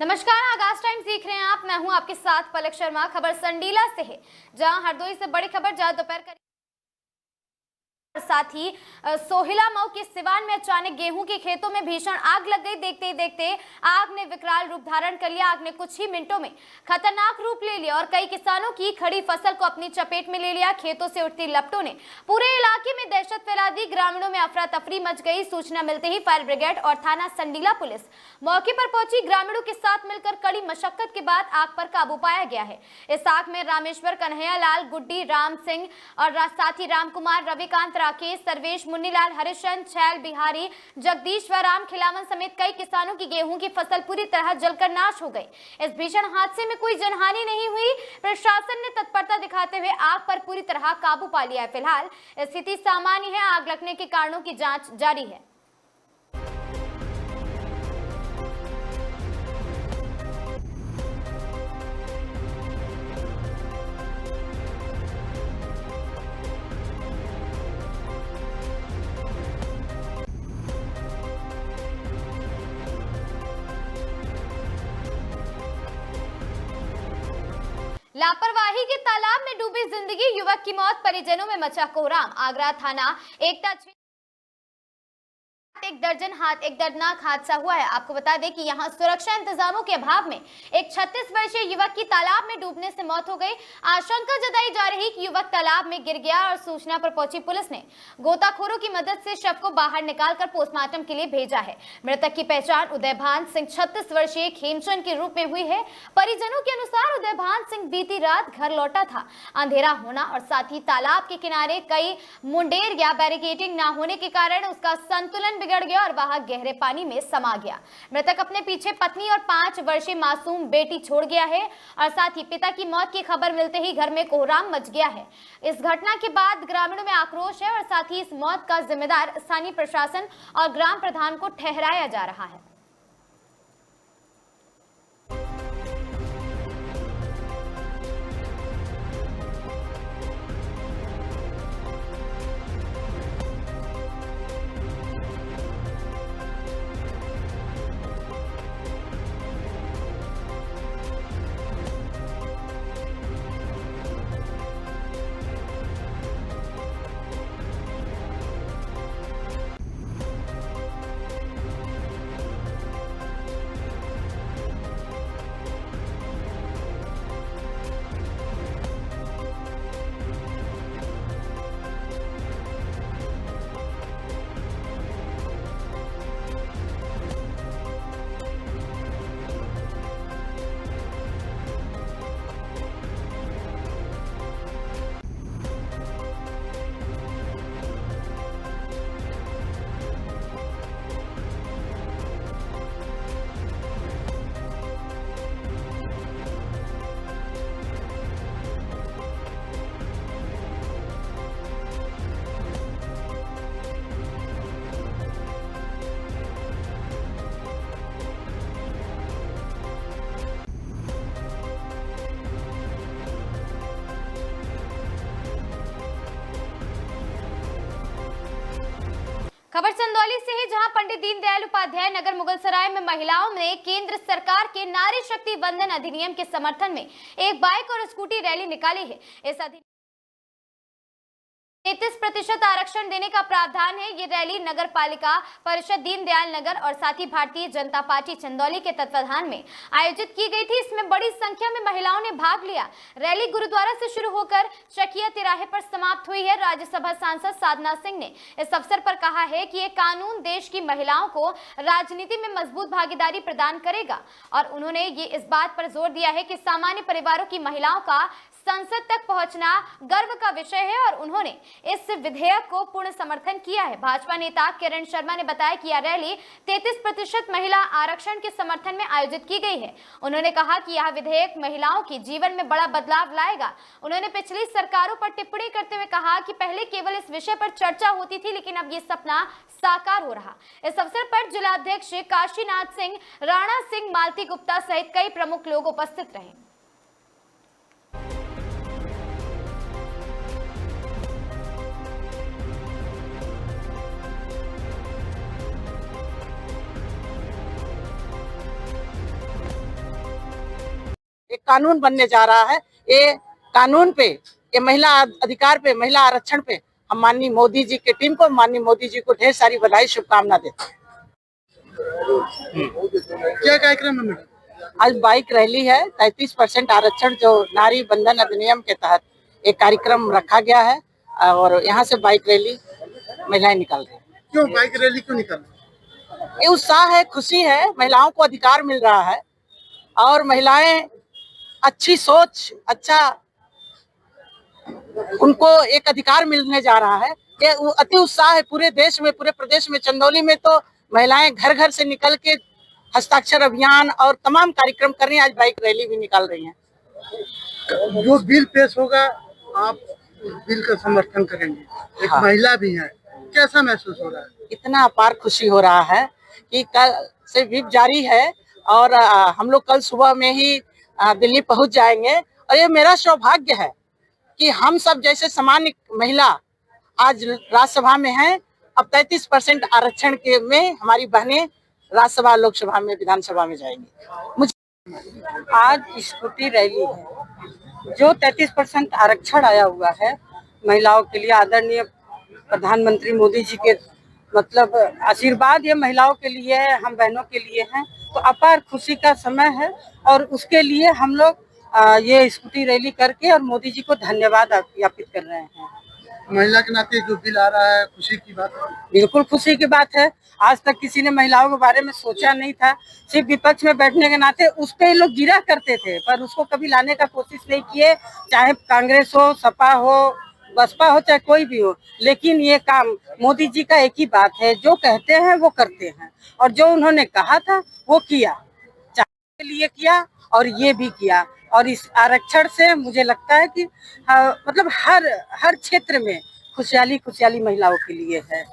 नमस्कार, आगाज टाइम्स देख रहे हैं आप। मैं हूं आपके साथ पलक शर्मा। खबर संडीला से है, जहां हरदोई से बड़ी खबर जहां दोपहर करीब साथ ही सोहिला मऊ के सिवान में अचानक गेहूं के खेतों में भीषण आग लग गई। देखते ही देखते आग ने विकराल रूप धारण कर लिया। आग ने कुछ ही मिनटों में खतरनाक रूप ले लिया और कई किसानों की खड़ी फसल को अपनी चपेट में ले लिया। खेतों से उठती लपटों ने पूरे इलाके में दहशत फैला दी। ग्रामीणों में अफरा तफरी मच गई। सूचना मिलते ही फायर ब्रिगेड और थाना संडीला पुलिस मौके पर पहुंची। ग्रामीणों के साथ मिलकर कड़ी मशक्कत के बाद आग पर काबू पाया गया है। इस आग में रामेश्वर, कन्हैया लाल, गुड्डी, राम सिंह और साथी राम कुमार, रविकांत, राकेश, सर्वेश, मुन्नीलाल, हरिश्चंद्र, छैल, बिहारी, जगदीश व राम खिलावन समेत कई किसानों की गेहूं की फसल पूरी तरह जलकर नाश हो गई। इस भीषण हादसे में कोई जनहानि नहीं हुई। प्रशासन ने तत्परता दिखाते हुए आग पर पूरी तरह काबू पा लिया है। फिलहाल स्थिति सामान्य है। आग लगने के कारणों की जांच जारी है। लापरवाही के तालाब में डूबी जिंदगी, युवक की मौत, परिजनों में मचा कोहराम। आगरा थाना एकता एक दर्जन हाथ एक दर्दनाक हादसा हुआ है। आपको बता दें कि यहां सुरक्षा इंतजामों के अभाव में एक 36 वर्षीय युवक की तालाब में डूबने से मौत हो गई। आशंका जताई जा रही कि युवक तालाब में गिर गया और सूचना पर पहुंची पुलिस ने गोताखोरों की मदद से शव को बाहर निकालकर पोस्टमार्टम के लिए भेजा है। मृतक की पहचान उदयभान सिंह 36 वर्षीय खेमचंद के रूप में हुई है। परिजनों के अनुसार उदयभान सिंह बीती रात घर लौटा था। अंधेरा होना और साथ ही तालाब के किनारे कई मुंडेर या बैरिकेडिंग न होने के कारण उसका संतुलन बिगड़ गया और वह गहरे पानी में समा गया। मृतक अपने पीछे पत्नी और 5 वर्षीय मासूम बेटी छोड़ गया है और साथ ही पिता की मौत की खबर मिलते ही घर में कोहराम मच गया है। इस घटना के बाद ग्रामीणों में आक्रोश है और साथ ही इस मौत का जिम्मेदार स्थानीय प्रशासन और ग्राम प्रधान को ठहराया जा रहा है। खबर चंदौली से है, जहां पंडित दीनदयाल उपाध्याय नगर मुगलसराय में महिलाओं ने केंद्र सरकार के नारी शक्ति वंदन अधिनियम के समर्थन में एक बाइक और स्कूटी रैली निकाली है। इस अधिनियम 33% आरक्षण देने का प्रावधान है। ये रैली नगर पालिका परिषद दीनदयाल नगर और साथ ही भारतीय जनता पार्टी चंदौली के तत्वाधान में आयोजित की गई थी। इसमें बड़ी संख्या में महिलाओं ने भाग लिया। रैली गुरुद्वारा से शुरू होकर चकिया तिराहे पर समाप्त हुई है। राज्यसभा सांसद साधना सिंह ने इस अवसर पर कहा है कि ये कानून देश की महिलाओं को राजनीति में मजबूत भागीदारी प्रदान करेगा और उन्होंने ये इस बात पर जोर दिया है कि सामान्य परिवारों की महिलाओं का संसद तक पहुंचना गर्व का विषय है और उन्होंने इस विधेयक को पूर्ण समर्थन किया है। भाजपा नेता किरण शर्मा ने बताया कि यह रैली 33% महिला आरक्षण के समर्थन में आयोजित की गई है। उन्होंने कहा कि यह विधेयक महिलाओं के जीवन में बड़ा बदलाव लाएगा। उन्होंने पिछली सरकारों पर टिप्पणी करते हुए कहा कि पहले केवल इस विषय पर चर्चा होती थी, लेकिन अब ये सपना साकार हो रहा। इस अवसर पर जिलाध्यक्ष काशीनाथ सिंह, राणा सिंह, मालती गुप्ता सहित कई प्रमुख लोग उपस्थित रहे। कानून बनने जा रहा है। ये कानून पे, ये महिला अधिकार पे, महिला आरक्षण पे हम माननीय मोदी जी की टीम को, माननीय मोदी जी को ढेर सारी बधाई, शुभकामना देते हैं। क्या कार्यक्रम है? आज बाइक रैली है। 33% आरक्षण जो नारी बंधन अधिनियम के तहत एक कार्यक्रम रखा गया है और यहाँ से बाइक रैली महिलाएं निकाल रही हैं। क्यों बाइक रैली क्यों निकाल रही? ये उत्साह है, खुशी है, महिलाओं को अधिकार मिल रहा है और महिलाएं अच्छी सोच, अच्छा उनको एक अधिकार मिलने जा रहा है। ये अति उत्साह है पूरे देश में, पूरे प्रदेश में। चंदौली में तो महिलाएं घर घर से निकल के हस्ताक्षर अभियान और तमाम कार्यक्रम कर रही हैं। आज बाइक रैली भी निकाल रही हैं। जो बिल पेश होगा आप उस बिल का समर्थन करेंगे? एक महिला भी है, कैसा महसूस हो रहा है? इतना अपार खुशी हो रहा है कि कल से व्हिप जारी है और हम लोग कल सुबह में ही दिल्ली पहुंच जाएंगे और ये मेरा सौभाग्य है कि हम सब जैसे सामान्य महिला आज राज्यसभा में हैं। अब 33% आरक्षण के में हमारी बहनें राज्यसभा, लोकसभा में, विधानसभा में जाएंगी। मुझे आज स्कूटी रैली है। जो 33% आरक्षण आया हुआ है महिलाओं के लिए, आदरणीय प्रधानमंत्री मोदी जी के मतलब आशीर्वाद ये महिलाओं के लिए है, हम बहनों के लिए हैं, तो अपार खुशी का समय है और उसके लिए हम लोग ये स्कूटी रैली करके और मोदी जी को धन्यवाद ज्ञापित कर रहे हैं। महिला के नाते जो बिल आ रहा है, खुशी की बात है। बिल्कुल खुशी की बात है। आज तक किसी ने महिलाओं के बारे में सोचा नहीं था। सिर्फ विपक्ष में बैठने के नाते उस पे लोग गिरा करते थे, पर उसको कभी लाने का कोशिश नहीं किए, चाहे कांग्रेस हो, सपा हो, बसपा हो, चाहे कोई भी हो। लेकिन ये काम मोदी जी का एक ही बात है, जो कहते हैं वो करते हैं और जो उन्होंने कहा था वो किया, चाहे के लिए किया और ये भी किया। और इस आरक्षण से मुझे लगता है कि मतलब हर क्षेत्र में खुशहाली खुशहाली महिलाओं के लिए है।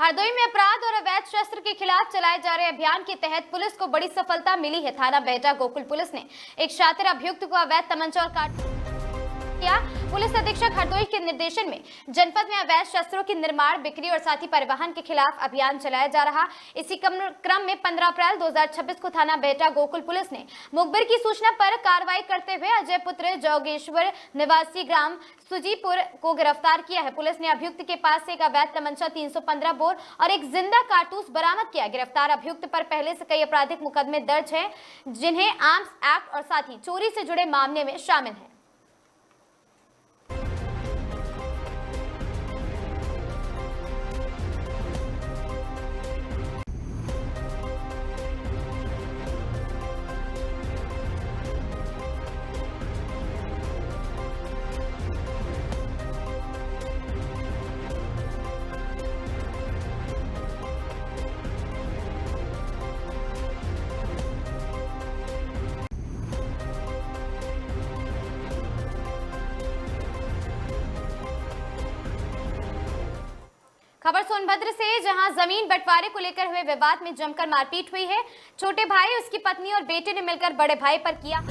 हरदोई में अपराध और अवैध शस्त्र के खिलाफ चलाए जा रहे अभियान के तहत पुलिस को बड़ी सफलता मिली है। थाना बेहटा गोकुल पुलिस ने एक शातिर अभियुक्त को अवैध तमंचा और पुलिस अधीक्षक हरदोई के निर्देशन में जनपद में अवैध शस्त्रों की निर्माण, बिक्री और साथ ही परिवहन के खिलाफ अभियान चलाया जा रहा। इसी क्रम में 15 अप्रैल 2026 को थाना बेहटा गोकुल पुलिस ने मुखबिर की सूचना पर कार्रवाई करते हुए अजय पुत्र जोगेश्वर निवासी ग्राम सुजीपुर को गिरफ्तार किया है। पुलिस ने अभियुक्त के पास से एक अवैध तमंचा, 315 बोर और एक जिंदा कारतूस बरामद किया। गिरफ्तार अभियुक्त पर पहले से कई आपराधिक मुकदमे दर्ज हैं, जिन्हें आर्म्स एक्ट और साथ ही चोरी से जुड़े मामले में शामिल है। खबर सोनभद्र से, जहां जमीन बंटवारे को लेकर हुए विवाद में जमकर मारपीट हुई है। छोटे भाई, उसकी पत्नी और बेटे ने मिलकर बड़े भाई पर किया।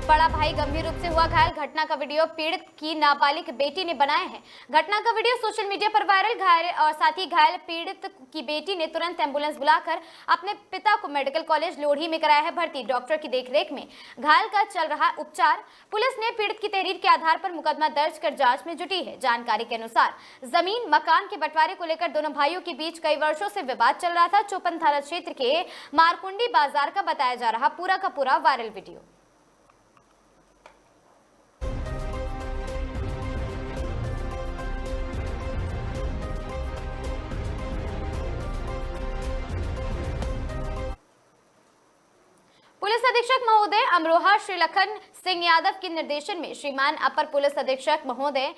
बड़ा भाई गंभीर रूप से हुआ घायल। घटना का वीडियो पीड़ित की नाबालिग बेटी ने बनाया है। घटना का वीडियो सोशल मीडिया पर वायरल। घायल और साथ ही घायल पीड़ित की बेटी ने तुरंत एम्बुलेंस बुलाकर अपने पिता को मेडिकल कॉलेज लोढ़ी में कराया है भर्ती। डॉक्टर की देखरेख में घायल का चल रहा उपचार। पुलिस ने पीड़ित की तहरीर के आधार पर मुकदमा दर्ज कर जांच में जुटी है। जानकारी के अनुसार जमीन मकान के बंटवारे को लेकर दोनों भाइयों के बीच कई वर्षों से विवाद चल रहा था। चौपन थाना क्षेत्र के मारकुंडी बाजार का बताया जा रहा पूरा का पूरा वायरल वीडियो। पुलिस अधीक्षक महोदय अमरोहा श्री लखन सिंह यादव के निर्देशन में श्रीमान अपर पुलिस अधीक्षक महोदय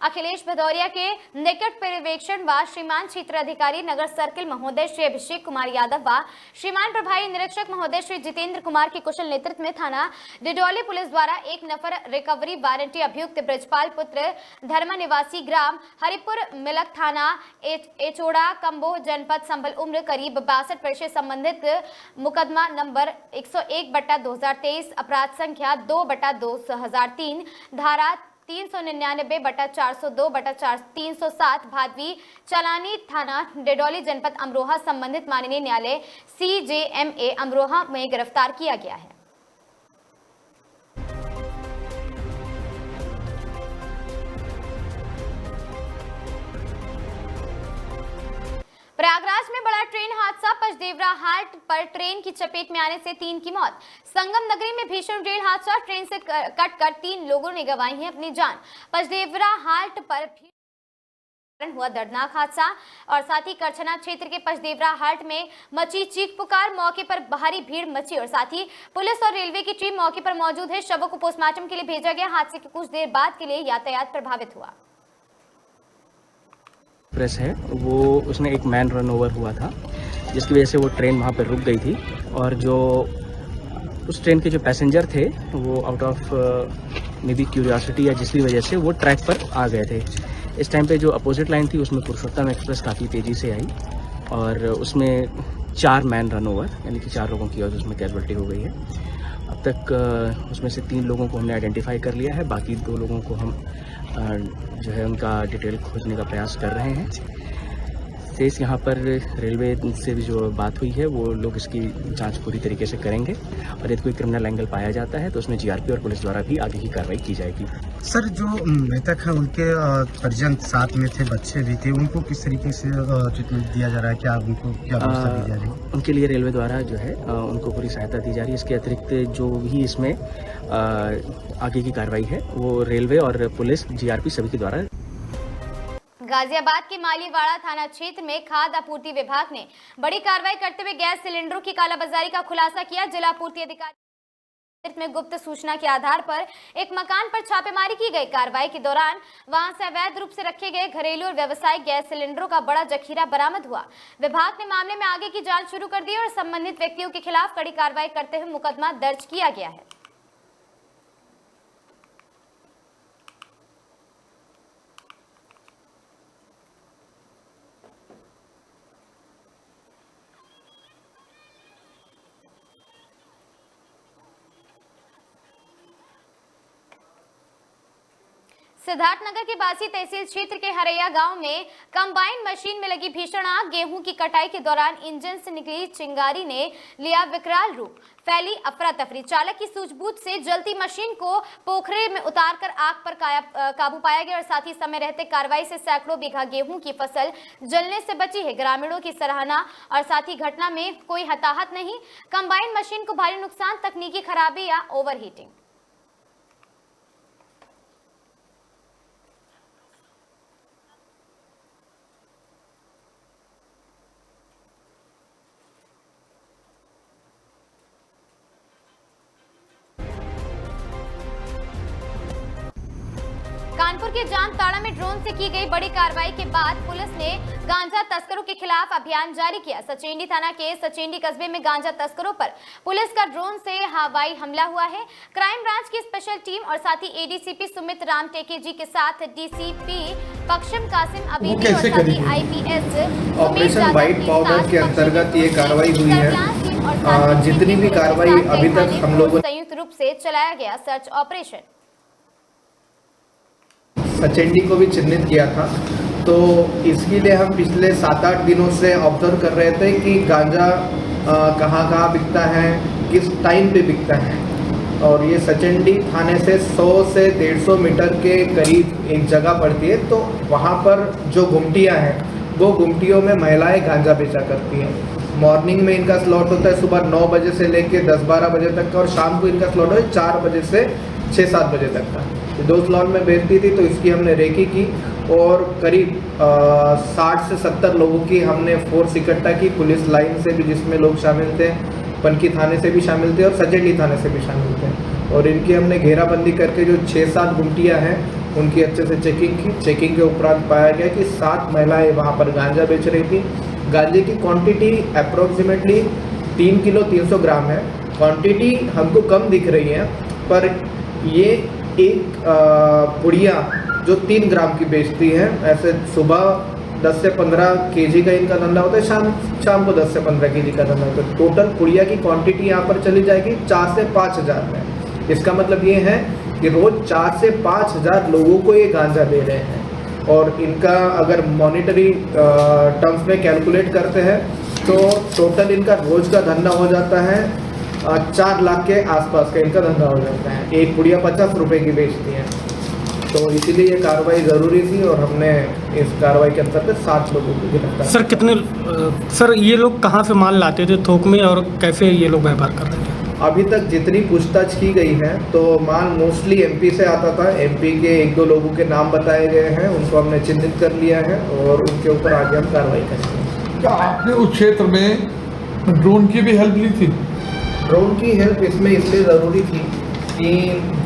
अखिलेश भदौरिया के निकट पर्यवेक्षण व श्रीमान क्षेत्र अधिकारी नगर सर्किल महोदय श्री अभिषेक कुमार यादव व श्रीमान प्रभारी निरीक्षक महोदय श्री जितेंद्र कुमार के कुशल नेतृत्व में थाना डिडौली पुलिस द्वारा एक नफर रिकवरी वारंटी अभियुक्त ब्रजपाल पुत्र धर्मा निवासी ग्राम हरिपुर मिलक थाना एचोड़ा कंबोह जनपद संभल उम्र करीब 62 वर्ष से संबंधित मुकदमा नंबर 101/2023 अपराध संख्या 2/2003 धारा 399/402/307 भादवी चालानी थाना डेडौली जनपद अमरोहा संबंधित माननीय न्यायालय CJMA अमरोहा में गिरफ्तार किया गया है। प्रयागराज में बड़ा ट्रेन हादसा, पचदेवरा हाट पर ट्रेन की चपेट में आने से 3 की मौत। संगम नगरी में भीषण रेल हादसा, ट्रेन से कटकर 3 लोगों ने गंवाई है अपनी जान। पचदेवरा हाट पर हुआ दर्दनाक हादसा और साथ ही करछना क्षेत्र के पचदेवरा हाट में मची चीख पुकार, मौके पर भारी भीड़ मची और साथ ही पुलिस और रेलवे की टीम मौके पर मौजूद है। शवों को पोस्टमार्टम के लिए भेजा गया। हादसे के कुछ देर बाद के लिए यातायात प्रभावित हुआ। प्रेस है वो उसने एक मैन रन ओवर हुआ था, जिसकी वजह से वो ट्रेन वहाँ पर रुक गई थी और जो उस ट्रेन के जो पैसेंजर थे वो out of may be curiosity या जिसकी वजह से वो ट्रैक पर आ गए थे। इस टाइम पे जो अपोजिट लाइन थी उसमें पुरुषोत्तम एक्सप्रेस काफ़ी तेज़ी से आई और उसमें 4 मैन रन ओवर यानी कि 4 लोगों की और उसमें कैजुअल्टी हो गई है। अब तक उसमें से 3 लोगों को हमने आइडेंटिफाई कर लिया है, बाकी 2 लोगों को हम जो है उनका डिटेल खोजने का प्रयास कर रहे हैं। शेष यहाँ पर रेलवे से भी जो बात हुई है वो लोग इसकी जांच पूरी तरीके से करेंगे और यदि कोई क्रिमिनल एंगल पाया जाता है तो उसमें जीआरपी और पुलिस द्वारा भी आगे की कार्रवाई की जाएगी। सर, जो मृतक हैं उनके परिजन साथ में थे, बच्चे भी थे, उनको किस तरीके से ट्रीटमेंट दिया जा रहा है? क्या उनको क्या व्यवस्था दी जा रही है? उनके लिए रेलवे द्वारा जो है उनको पूरी सहायता दी जा रही है। इसके अतिरिक्त जो भी इसमें आगे की कार्रवाई है वो रेलवे और पुलिस जीआरपी सभी के द्वारा। गाजियाबाद के मालीवाड़ा थाना क्षेत्र में खाद्य आपूर्ति विभाग ने बड़ी कार्रवाई करते हुए गैस सिलेंडरों की कालाबाजारी का खुलासा किया। जिला आपूर्ति अधिकारी में गुप्त सूचना के आधार पर एक मकान पर छापेमारी की गई। कार्रवाई के दौरान वहां से अवैध रूप से रखे गए घरेलू और व्यावसायिक गैस सिलेंडरों का बड़ा जखीरा बरामद हुआ। विभाग ने मामले में आगे की जांच शुरू कर दी और संबंधित व्यक्तियों के खिलाफ कड़ी कार्रवाई करते हुए मुकदमा दर्ज किया गया है। सिद्धार्थनगर के बासी तहसील क्षेत्र के हरैया गांव में कंबाइन मशीन में लगी भीषण आग। गेहूं की कटाई के दौरान इंजन से निकली चिंगारी ने लिया विकराल रूप, फैली अफरा तफरी। चालक की सूझबूझ से जलती मशीन को पोखरे में उतारकर आग पर काबू पाया गया और साथ ही समय रहते कार्रवाई से सैकड़ों बीघा गेहूं की फसल जलने से बची है। ग्रामीणों की सराहना और साथ ही घटना में कोई हताहत नहीं। कंबाइन मशीन को भारी नुकसान, तकनीकी खराबी या ओवरहीटिंग। कानपुर के जामताड़ा में ड्रोन से की गई बड़ी कार्रवाई के बाद पुलिस ने गांजा तस्करों के खिलाफ अभियान जारी किया। सचेंडी थाना के सचेंडी कस्बे में गांजा तस्करों पर पुलिस का ड्रोन से हवाई हमला हुआ है। क्राइम ब्रांच की स्पेशल टीम और साथ ही एडीसीपी सुमित राम टेके जी के साथ डीसीपी पक्षम कासिम अबीदी और साथ ही आईपीएस ऑपरेशन व्हाइट पाउडर के अंतर्गत ये कार्रवाई हुई है। जितनी भी कार्रवाई अभी तक हम लोगों संयुक्त रूप से चलाया गया सर्च ऑपरेशन। सचेंडी को भी चिन्हित किया था, तो इसके लिए हम पिछले 7-8 दिनों से ऑब्जर्व कर रहे थे कि गांजा कहाँ बिकता है, किस टाइम पे बिकता है। और ये सचेंडी थाने से 100 से 150 मीटर के करीब एक जगह पड़ती है, तो वहाँ पर जो गुमटियाँ हैं वो गुमटियों में महिलाएं गांजा बेचा करती हैं। मॉर्निंग में इनका स्लॉट होता है सुबह 9 बजे से लेके 10-12 बजे तक का, और शाम को इनका स्लॉट होता है 4 बजे से 6-7 बजे तक का। 2 स्लॉट में बेचती थी, तो इसकी हमने रेकी की और करीब 60 से 70 लोगों की हमने फोर्स इकट्ठा की। पुलिस लाइन से भी जिसमें लोग शामिल थे, पनकी थाने से भी शामिल थे और सचेंडी थाने से भी शामिल थे, और इनकी हमने घेराबंदी करके जो 6-7 गुमटियाँ हैं उनकी अच्छे से चेकिंग की। चेकिंग के उपरांत पाया गया कि 7 महिलाएं वहाँ पर गांजा बेच रही थी। गांजे की क्वांटिटी अप्रोक्सीमेटली 3 किलो 300 ग्राम है। क्वांटिटी हमको कम दिख रही है, पर ये एक पुड़िया जो 3 ग्राम की बेचती है। ऐसे सुबह 10 से 15 केजी का इनका धंधा होता है, शाम को 10 से 15 केजी का धंधा होता है। टोटल पुड़िया की क्वांटिटी यहाँ पर चली जाएगी 4 से 5 हज़ार में। इसका मतलब ये है कि रोज 4 से 5 हज़ार लोगों को ये गांजा दे रहे हैं। और इनका अगर मॉनिटरी टर्म्स में कैलकुलेट करते हैं तो टोटल इनका रोज का धंधा हो जाता है 4 लाख के आसपास का इनका धंधा हो जाता है। एक पुड़िया 50 रुपए की बेचती है। तो इसीलिए ये कार्रवाई ज़रूरी थी और हमने इस कार्रवाई के अंतर्गत 7 लोगों को गिरफ्तार। सर कितने सर ये लोग कहाँ से माल लाते थे थोक में और कैसे ये लोग व्यापार करते थे? अभी तक जितनी पूछताछ की गई है तो माल मोस्टली एमपी से आता था। एमपी के 1-2 लोगों के नाम बताए गए हैं, उनको हमने चिन्हित कर लिया है और उनके ऊपर आगे हम कार्रवाई करेंगे। क्या आपने उस क्षेत्र में ड्रोन की भी हेल्प ली थी? ड्रोन की हेल्प इसमें इसलिए ज़रूरी थी कि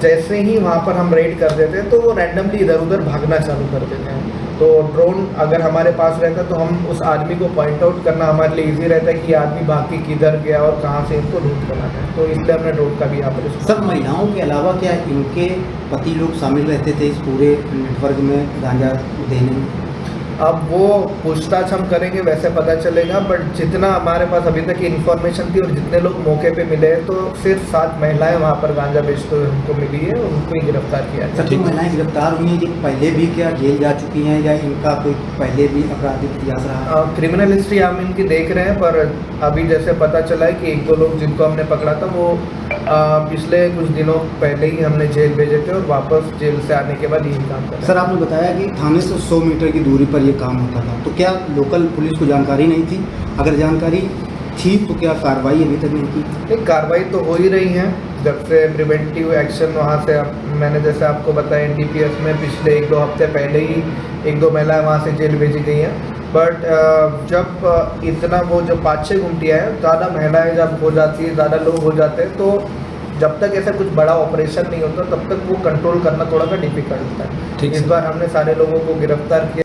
जैसे ही वहाँ पर हम रेड कर देते हैं तो वो रैंडमली इधर उधर भागना चालू कर देते हैं। तो ड्रोन अगर हमारे पास रहता तो हम उस आदमी को पॉइंट आउट करना हमारे लिए इजी रहता है कि आदमी भाग के किधर गया और कहाँ से इनको ढूंढ कर लाना है। तो इसलिए हमने ड्रोन का भी यहाँ पर सर महिलाओं के अलावा क्या इनके पति लोग शामिल रहते थे इस पूरे नेटवर्क में गांजा देने में? अब वो पूछताछ हम करेंगे वैसे पता चलेगा, बट जितना हमारे पास अभी तक इन्फॉर्मेशन थी और जितने लोग मौके पे मिले हैं तो सिर्फ 7 महिलाएं वहाँ पर गांजा बेचते हुए हमको मिली है और उनको ही गिरफ्तार किया सर जो महिलाएं गिरफ्तार हुई हैं ये पहले भी क्या जेल जा चुकी हैं या इनका कोई पहले भी आपराधिक इतिहास रहा है? क्रिमिनल हिस्ट्री हम इनकी देख रहे हैं, पर अभी जैसे पता चला है कि 1-2 लोग जिनको हमने पकड़ा था वो पिछले कुछ दिनों पहले ही हमने जेल भेजे थे और वापस जेल से आने के बाद यही काम कर। सर आपने बताया कि थाने से 100 मीटर की दूरी पर ये काम होता था, तो क्या लोकल पुलिस को जानकारी नहीं थी? अगर जानकारी थी तो क्या कार्रवाई अभी तक नहीं की? नहीं, कार्रवाई तो हो ही रही है। जब से प्रिवेंटिव एक्शन वहाँ से मैंने जैसे आपको बताया एनडीपीएस में पिछले 1-2 हफ्ते पहले ही 1-2 महिलाएं वहाँ से जेल भेजी गई हैं। बट जब इतना वो जो 5-6 गुमटियाँ हैं, ज़्यादा महिलाएं जब हो जाती है, ज़्यादा लोग हो जाते हैं, तो जब तक ऐसा कुछ बड़ा ऑपरेशन नहीं होता तब तक वो कंट्रोल करना थोड़ा सा डिफिकल्ट होता है। इस बार हमने सारे लोगों को गिरफ्तार किया।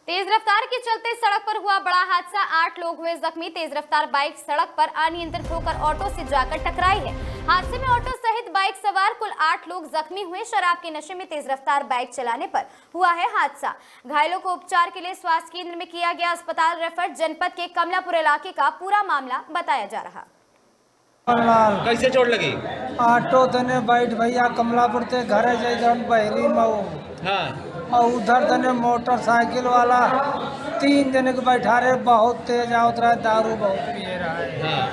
तेज रफ्तार के चलते सड़क पर हुआ बड़ा हादसा, 8 लोग हुए जख्मी। तेज रफ्तार बाइक सड़क पर अनियंत्रित होकर ऑटो से जाकर टकराई है। हादसे में ऑटो सहित बाइक सवार कुल 8 लोग जख्मी हुए। शराब के नशे में तेज रफ्तार बाइक चलाने पर हुआ है हादसा। घायलों को उपचार के लिए स्वास्थ्य केंद्र में किया गया अस्पताल रेफर। जनपद के कमलापुर इलाके का पूरा मामला बताया जा रहा। कैसे चोट लगी? ऑटो तने बैठ भैया कमलापुर ते घरे जाई जौन बहरी मऊ। हाँ। और उधर तने मोटरसाइकिल वाला 3 दिन के बैठा रहे, बहुत तेज आवत रहा, दारू बहुत पिए रहा है। हाँ।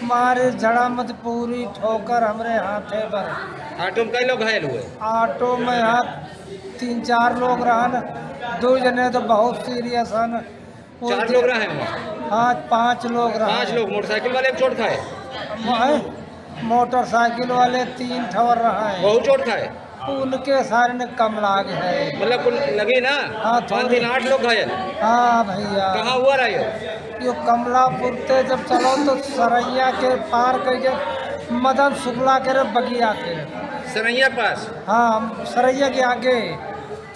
मारे झड़ा मत पूरी ठोकर हमरे हाथे पर। ऑटो में कई लोग घायल हुए? ऑटो में यहाँ 3-4 लोग रहन, 2 जने तो बहुत सीरियस हन। 4 लोग रहे हैं? हाँ 5 लोग रहे। 5 लोग मोटरसाइकिल वाले भी चोट खाए? मोटरसाइकिल वाले 3 ठवर रहा है। बहुत चोट खाए? उनके सारे ने कम लाग है। मतलब कुल लगी ना? हाँ 5-3-8 लोग घायल? हाँ भैया। कहाँ हुआ रहा यो कमलापुर से जब चलो तो सरैया के पार करके मदन शुक्ला के बगिया के सरैया के पास? हाँ सरैया के आगे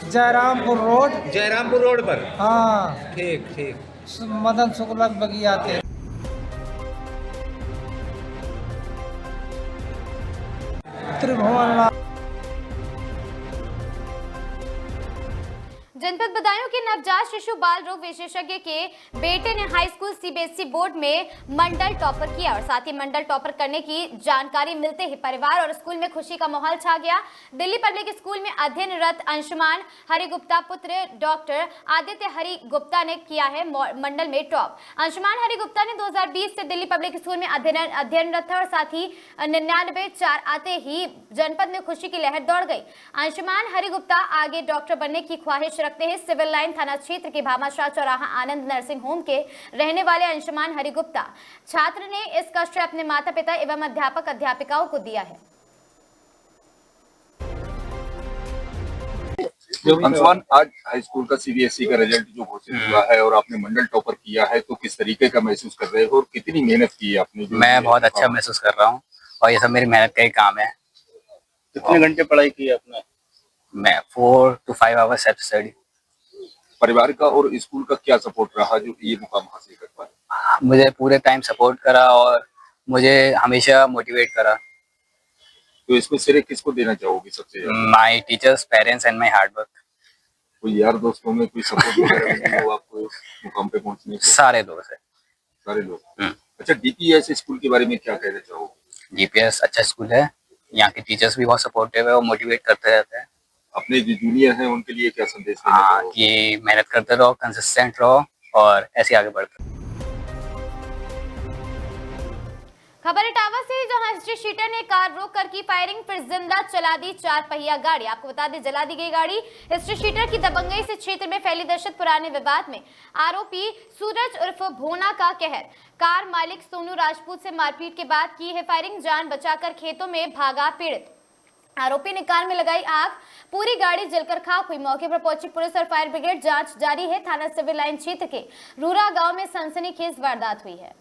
जयरामपुर रोड। जयरामपुर रोड पर? हाँ ठीक ठीक। मदन शुक्ला के बगिया के। त्रिभुवन जनपद बदायूं के नवजात शिशु बाल रोग विशेषज्ञ के बेटे ने हाई स्कूल सीबीएसई बोर्ड में मंडल टॉपर किया और साथ ही मंडल टॉपर करने की जानकारी मिलते ही परिवार और स्कूल में खुशी का माहौल छा गया। दिल्ली पब्लिक स्कूल में अध्ययनरत अंशुमान हरिगुप्ता पुत्र डॉक्टर आदित्य हरिगुप्ता ने किया है मंडल में टॉप। अंशुमान हरिगुप्ता ने 2020 से दिल्ली पब्लिक स्कूल में अध्ययनरत था और साथ ही 99.4 आते ही जनपद में खुशी की लहर दौड़ गई। अंशुमान हरिगुप्ता आगे डॉक्टर बनने की ख्वाहिश रखते हैं। सिविल लाइन थाना क्षेत्र के भामाशाह चौराहा आनंद नर्सिंग होम के रहने वाले अंशुमान हरिगुप्ता छात्र ने इसका श्रेय अपने माता पिता एवं अध्यापक अध्यापिकाओं को दिया है। अंशुमान, आज हाई स्कूल का सीबीएसई का रिजल्ट जो घोषित हुआ है और आपने मंडल टॉपर किया है, तो किस तरीके का महसूस कर रहे हो और कितनी मेहनत की है आपने? मैं बहुत अच्छा महसूस कर रहा हूँ और ये सब मेरी मेहनत का ही काम है। कितने घंटे पढ़ाई की है आपने? मैं 4 to 5 hours सेल्फ स्टडी। परिवार का और स्कूल का क्या सपोर्ट रहा जो ये मुकाम हासिल कर पाए? मुझे पूरे टाइम सपोर्ट करा और मुझे हमेशा मोटिवेट करा। तो इसमें श्रेय किसको देना चाहोगे सबसे ज्यादा? My teachers, parents and my hard work. कोई यार दोस्तों में कोई सपोर्ट वगैरह मिला हो आपको इस मुकाम पे पहुंचने के? सारे दोस्त है। सारे लोग। अच्छा, डीपीएस स्कूल के बारे में क्या कहना चाहोगे? डीपीएस अच्छा स्कूल है यहाँ के टीचर्स भी बहुत सपोर्टिव है और मोटिवेट करते रहते हैं। अपने जो जूनियर हैं उनके लिए क्या संदेश देना हाँ, चाहोगे? कि मेहनत करते रहो, कंसिस्टेंट रहो और ऐसे आगे बढ़ते रहो। खबर इटावा से, जहां हिस्ट्री शीटर ने कार रोक कर की फायरिंग, फिर जिंदा चला दी 4 पहिया गाड़ी। आपको बता दें, जला दी गई गाड़ी। हिस्ट्री शीटर की दबंगई से क्षेत्र में फैली दहशत। पुराने विवाद में आरोपी सूरज उर्फ भोना का कहर। कार मालिक सोनू राजपूत से मारपीट के बाद की है फायरिंग। जान बचाकर खेतों में भागा पीड़ित। आरोपी ने कार में लगाई आग, पूरी गाड़ी जलकर खाक हुई। मौके पर पहुंची पुलिस और फायर ब्रिगेड, जांच जारी है। थाना सिविल लाइन क्षेत्र के रूरा गांव में सनसनीखेज वारदात हुई है।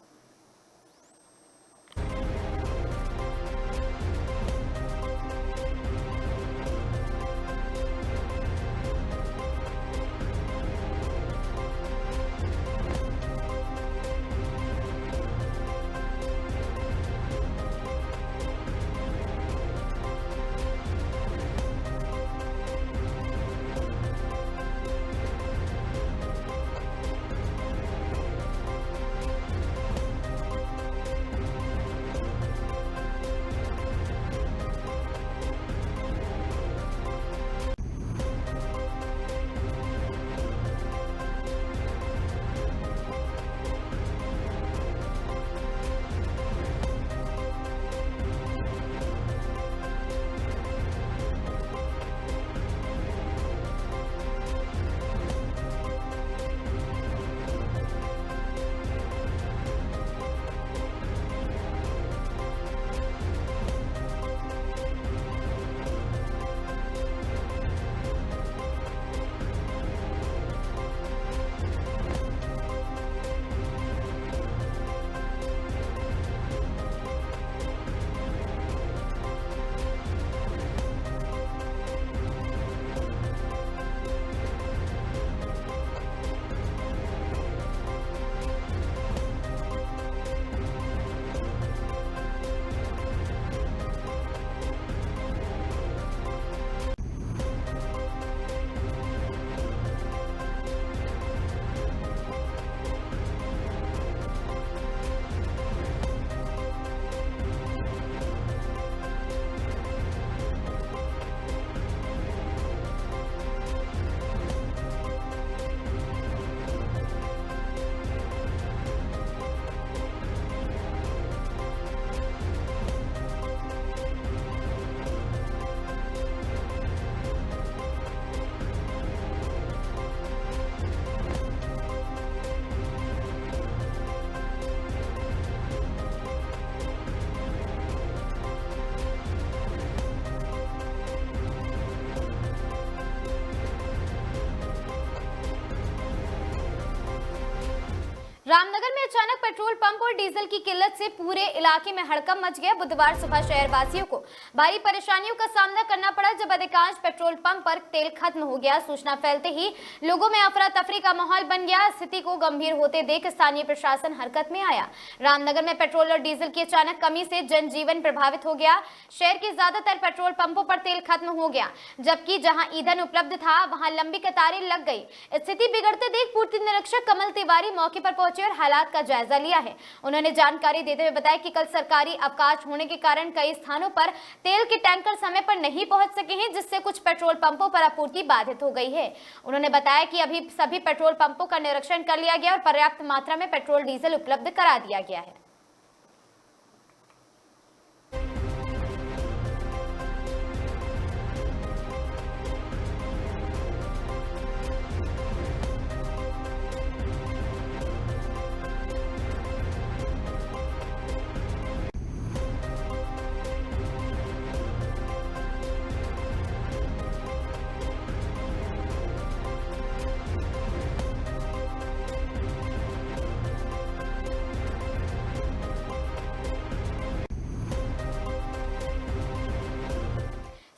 रामनगर में अचानक पेट्रोल पंप और डीजल की किल्लत से पूरे इलाके में हड़कंप मच गया। बुधवार सुबह शहरवासियों को भारी परेशानियों का सामना करना पड़ा जब अधिकांश पेट्रोल पंप पर तेल खत्म हो गया। सूचना फैलते ही लोगों में अफरा तफरी का माहौल बन गया। स्थिति को गंभीर होते देख स्थानीय प्रशासन हरकत में आया। रामनगर में पेट्रोल और डीजल की अचानक कमी से जनजीवन प्रभावित हो गया। शहर के ज्यादातर पेट्रोल पंपों पर तेल खत्म हो गया, जबकि जहां ईंधन उपलब्ध था वहां लंबी कतारें लग गई। स्थिति बिगड़ते देख पूर्ति निरीक्षक कमल तिवारी मौके पर पहुंचे और हालात का जायजा लिया है। उन्होंने जानकारी देते हुए बताया कि कल सरकारी अवकाश होने के कारण कई स्थानों पर तेल के टैंकर समय पर नहीं पहुंच सके हैं, जिससे कुछ पेट्रोल पंपों पर आपूर्ति बाधित हो गई है। उन्होंने बताया कि अभी सभी पेट्रोल पंपों का निरीक्षण कर लिया गया और पर्याप्त मात्रा में पेट्रोल डीजल उपलब्ध करा दिया गया है।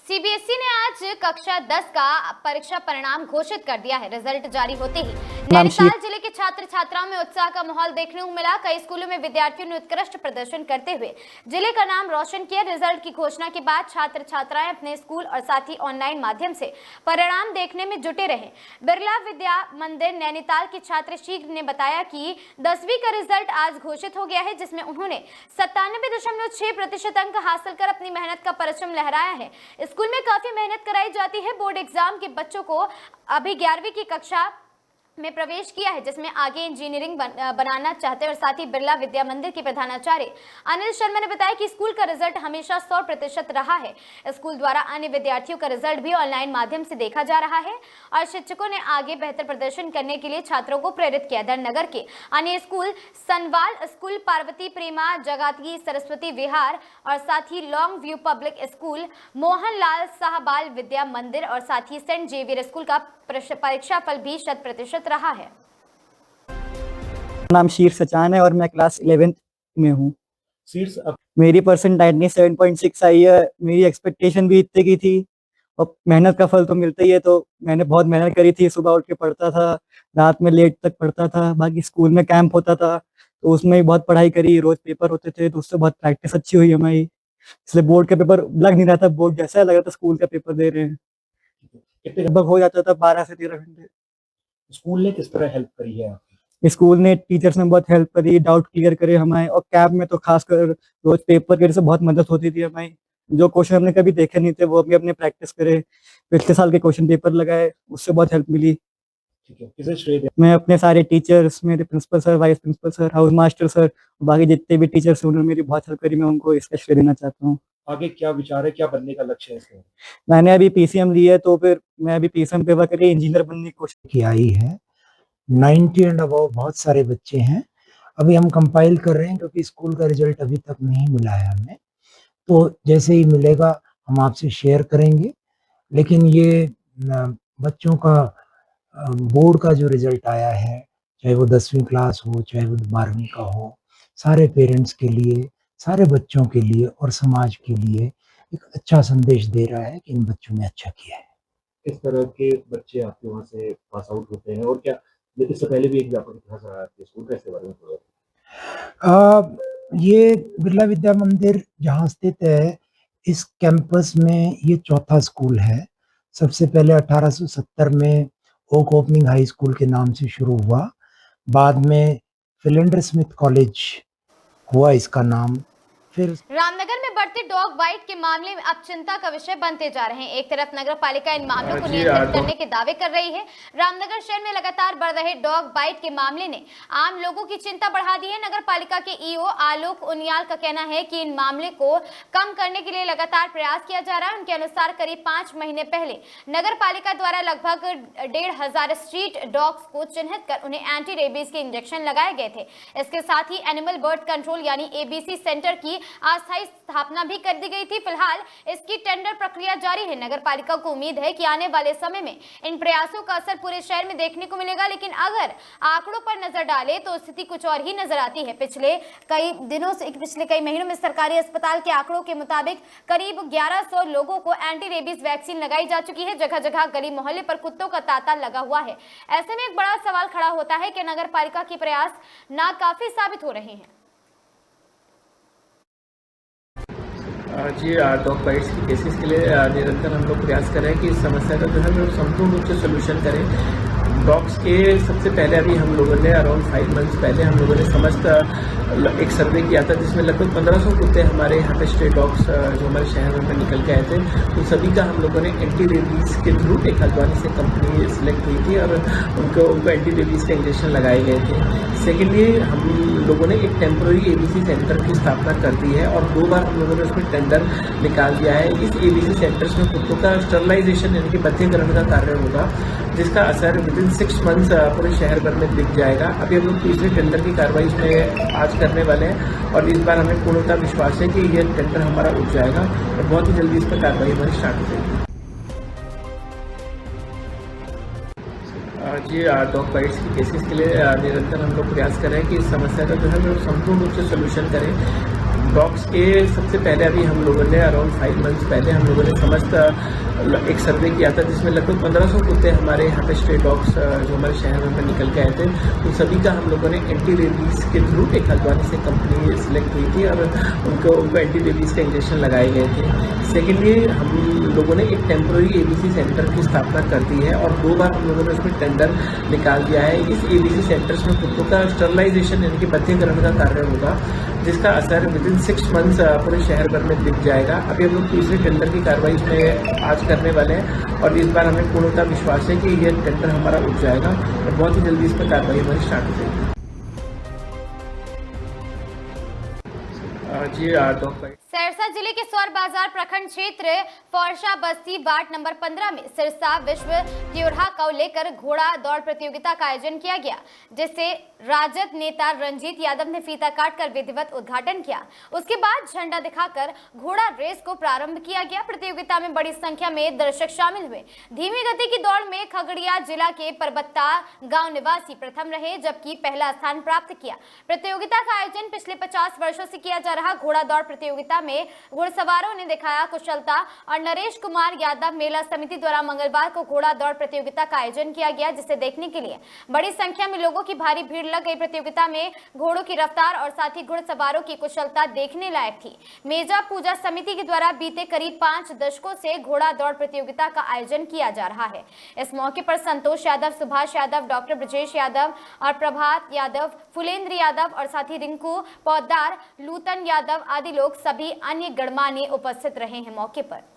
सीबीएसई ने आज कक्षा 10 का परीक्षा परिणाम घोषित कर दिया है। रिजल्ट जारी होते ही नैनीताल जिले के छात्र छात्राओं में उत्साह का माहौल देखने को मिला। कई स्कूलों में विद्यार्थियों ने उत्कृष्ट प्रदर्शन करते हुए जिले का नाम रोशन किया। रिजल्ट की घोषणा के बाद छात्र छात्राएं अपने स्कूल और साथ ही ऑनलाइन माध्यम से परिणाम देखने में जुटे रहे। बिरला विद्या मंदिर नैनीताल के छात्र शीघ्र ने बताया कि 10वीं का रिजल्ट आज घोषित हो गया है, जिसमें उन्होंने 97.6% अंक हासिल कर अपनी मेहनत का परचम लहराया है। स्कूल में काफी मेहनत कराई जाती है। बोर्ड एग्जाम के बच्चों को अभी 11वीं की कक्षा में प्रवेश किया है, जिसमें आगे इंजीनियरिंग बनाना चाहते हैं। और साथ ही बिरला विद्या मंदिर के प्रधानाचार्य अनिल शर्मा ने बताया कि स्कूल का रिजल्ट हमेशा 100% रहा है। स्कूल द्वारा अन्य विद्यार्थियों का रिजल्ट भी ऑनलाइन माध्यम से देखा जा रहा है और शिक्षकों ने आगे बेहतर प्रदर्शन करने के लिए छात्रों को प्रेरित किया। धननगर के अन्य स्कूल सनवाल स्कूल, पार्वती प्रेमा जगातगी सरस्वती विहार और साथ ही long view public school, Mohanlal Sah Bal Vidya मंदिर और साथ ही सेंट जेवियर स्कूल का परीक्षा फल भी 100% रहा है। नाम शीर सचान है और मैं क्लास 11th में हूँ। मेरी परसेंट 97.6 आई है। मेरी एक्सपेक्टेशन भी इतने की थी और मेहनत का फल तो मिलता ही है। तो मैंने बहुत मेहनत करी थी, सुबह उठ के पढ़ता था, रात में लेट तक पढ़ता था। बाकी स्कूल में कैंप होता था तो उसमें भी बहुत पढ़ाई करी। रोज पेपर होते थे तो उससे बहुत प्रैक्टिस अच्छी हुई हमारी, इसलिए बोर्ड का पेपर लग नहीं रहा था। बोर्ड जैसा लग रहा था स्कूल का पेपर दे रहे हैं। लगभग हो जाता था 12 से 13 घंटे। स्कूल ने किस तरह हेल्प करी है आपकी? स्कूल ने, टीचर्स ने बहुत हेल्प करी, डाउट क्लियर करे हमारे। और कैब में तो खासकर रोज पेपर के से बहुत मदद होती थी हमारी। जो क्वेश्चन हमने कभी देखे नहीं थे वो भी अपने प्रैक्टिस करे। पिछले साल के क्वेश्चन पेपर लगाए, उससे बहुत हेल्प मिली। ठीक है, किसे श्रेय दें? मैं अपने सारे टीचर्स, मेरे principal sir, vice principal sir, house master sir, बाकी जितने भी टीचर्स उन्होंने मेरी बहुत हेल्प करी। मैं उनको इसका श्रेय देना चाहता हूँ। आगे क्या विचार है, क्या बनने का लक्ष्य है इसमें? मैंने अभी पीसीएम ली है तो फिर मैं अभी पीसीएम पेपर करके इंजीनियर बनने की कोशिश की आई है। 90 एंड अबव बहुत सारे बच्चे हैं। अभी हम कंपाइल कर रहे हैं क्योंकि स्कूल का रिजल्ट अभी तक नहीं मिला है हमें। तो जैसे ही मिलेगा हम आपसे शेयर करेंगे। लेकिन ये बच्चों का बोर्ड का जो रिजल्ट आया है, चाहे वो 10वीं क्लास हो, चाहे वो 12वीं का हो, सारे पेरेंट्स के लिए, सारे बच्चों के लिए और समाज के लिए एक अच्छा संदेश दे रहा है कि इन बच्चों ने अच्छा किया है। किस तरह के बच्चे आपके वहाँ से पास आउट होते हैं और क्या इससे पहले भी एक व्यापक इतिहास रहा है आपके स्कूल का, इसके बारे में थोड़ा? ये बिरला विद्या मंदिर जहाँ स्थित है, इस कैंपस में ये चौथा स्कूल है। सबसे पहले 1870 में ओक ओपनिंग हाई स्कूल के नाम से शुरू हुआ। बाद में फिलेंडर स्मिथ कॉलेज हुआ इसका नाम। फिर रामनगर में बढ़ते डॉग बाइट के मामले में अब चिंता का विषय बनते जा रहे हैं। एक तरफ नगर पालिका इन मामलों को नियंत्रित करने के दावे कर रही है। रामनगर शहर में लगातार बढ़ रहे डॉग बाइट के मामले ने आम लोगों की चिंता बढ़ा दी है। नगर पालिका के ईओ आलोक उनियाल का कहना है कि इन मामले को कम करने के लिए लगातार प्रयास किया जा रहा है। उनके अनुसार करीब 5 महीने पहले नगर पालिका द्वारा लगभग 1500 स्ट्रीट डॉग्स को चिन्हित कर उन्हें एंटी रेबीज के इंजेक्शन लगाए गए थे। इसके साथ ही एनिमल बर्थ कंट्रोल यानी एबीसी सेंटर की अस्थायी स्थापना भी कर दी गई थी। फिलहाल इसकी टेंडर प्रक्रिया जारी है। नगर पालिका को उम्मीद है कि आने वाले समय में इन प्रयासों का असर पूरे शहर में देखने को मिलेगा। लेकिन अगर आंकड़ों पर नजर डाले तो स्थिति कुछ और ही नजर आती है। पिछले कई महीनों में सरकारी अस्पताल के आंकड़ों के मुताबिक करीब 1100 लोगों को एंटी रेबीज वैक्सीन लगाई जा चुकी है। जगह जगह गली मोहल्ले पर कुत्तों का तांता लगा हुआ है। ऐसे में एक बड़ा सवाल खड़ा होता है कि नगर पालिका के प्रयास नाकाफी साबित हो रहे हैं। जी, डॉग बाइट्स की केसेस के लिए निरंतर हम लोग प्रयास कर रहे हैं कि इस समस्या का जो है वो संपूर्ण रूप से सोल्यूशन करें। डॉग्स के सबसे पहले अभी हम लोगों ने अराउंड 5 मंथ्स पहले हम लोगों ने समस्त एक सर्वे किया था जिसमें लगभग 1500 कुत्ते हमारे यहाँ पे स्ट्रे डॉग्स जो हमारे शहर में निकल के आए थे, उन सभी का हम लोगों ने एंटी रेबीज़ के थ्रू एक हल्द्वानी से कंपनी सिलेक्ट हुई थी और उनको एंटी रेबीज़ के इंजेक्शन लगाए गए थे। सेकेंडली हम लोगों ने एक टेम्प्रोरी एबीसी सेंटर की स्थापना कर दी है और 2 बार हम लोगों ने उसमें टेंडर निकाल दिया है। इस एबीसी सेंटर्स में कुत्तों का स्टरलाइजेशन यानी कि बद्धीकरण का कार्य होगा, जिसका असर विदिन 6 मंथ्स पूरे शहर भर में दिख जाएगा। अभी हम लोग तीसरे टेंडर की कार्रवाई इसमें आज करने वाले हैं और इस बार हमें पूर्णतः विश्वास है कि यह टेंडर हमारा उठ जाएगा और बहुत ही जल्दी इस पर कार्रवाई हमारी स्टार्ट हो जाएगी। जी, डॉग बाइट्स की केसेस के लिए निरंतर हम लोग प्रयास कर रहे हैं कि इस समस्या का जो है वो संपूर्ण रूप से सोल्यूशन करें। डॉग्स के सबसे पहले अभी हम लोगों ने अराउंड 5 मंथ्स पहले हम लोगों ने समस्त एक सर्वे किया था, जिसमें लगभग 1500 कुत्ते हमारे यहाँ पे स्ट्रे डॉग्स जो हमारे शहर में निकल के आए थे, उन सभी का हम लोगों ने एंटी रेबीज़ के थ्रू एक हल्द्वानी से कंपनी सिलेक्ट की थी और उनको एंटी रेबीज़ के इंजेक्शन लगाए गए थे। सेकेंडली हम लोगों ने एक टेम्प्रोरी ABC सेंटर की स्थापना कर दी है और 2 बार हम लोगों ने उसमें टेंडर निकाल दिया है। इस ABC सेंटर्स में कुत्तों का स्टरलाइजेशन यानी कि बद्धीकरण का कार्य होगा, जिसका असर विदिन 6 मंथ्स पूरे शहर भर में दिख जाएगा। अभी हम लोग तीसरे टेंडर की कार्रवाई इसमें आज करने वाले हैं और इस बार हमें पूर्णतः विश्वास है कि ये टेंडर हमारा उठ जाएगा और बहुत ही जल्दी इस पर कार्रवाई हमारी स्टार्ट हो जाएगी। सिरसा जिले के सौर बाजार प्रखंड क्षेत्र फौरसा बस्ती वार्ड नंबर 15 में सिरसा विश्व त्योहार को लेकर घोड़ा दौड़ प्रतियोगिता का आयोजन किया गया, जिससे राजद नेता रंजीत यादव ने फीता काटकर विधिवत उद्घाटन किया। उसके बाद झंडा दिखाकर घोड़ा रेस को प्रारंभ किया गया। प्रतियोगिता में बड़ी संख्या में दर्शक शामिल हुए। धीमी गति की दौड़ में खगड़िया जिला के परबत्ता गांव निवासी प्रथम रहे, जबकि पहला स्थान प्राप्त किया। प्रतियोगिता का आयोजन पिछले 50 वर्षों से किया जा रहा घोड़ा दौड़ प्रतियोगिता में घुड़सवारों ने दिखाया कुशलता और नरेश कुमार यादव मेला समिति द्वारा मंगलवार को घोड़ा दौड़ प्रतियोगिता का आयोजन किया गया, जिसे देखने के लिए बड़ी संख्या में लोगों की भारी भीड़ लग गई। प्रतियोगिता में घोड़ों की रफ्तार और साथ ही घुड़सवारों की कुशलता देखने लायक थी। मेजा पूजा समिति के द्वारा बीते करीब 5 दशकों से घोड़ा दौड़ प्रतियोगिता का आयोजन किया जा रहा है। इस मौके पर संतोष यादव, सुभाष यादव, डॉक्टर ब्रजेश यादव और प्रभात यादव, फुलेंद्र यादव और साथ ही रिंकू पौदार, लूतन यादव आदि लोग सभी अन्य गणमान्य उपस्थित रहे हैं मौके पर।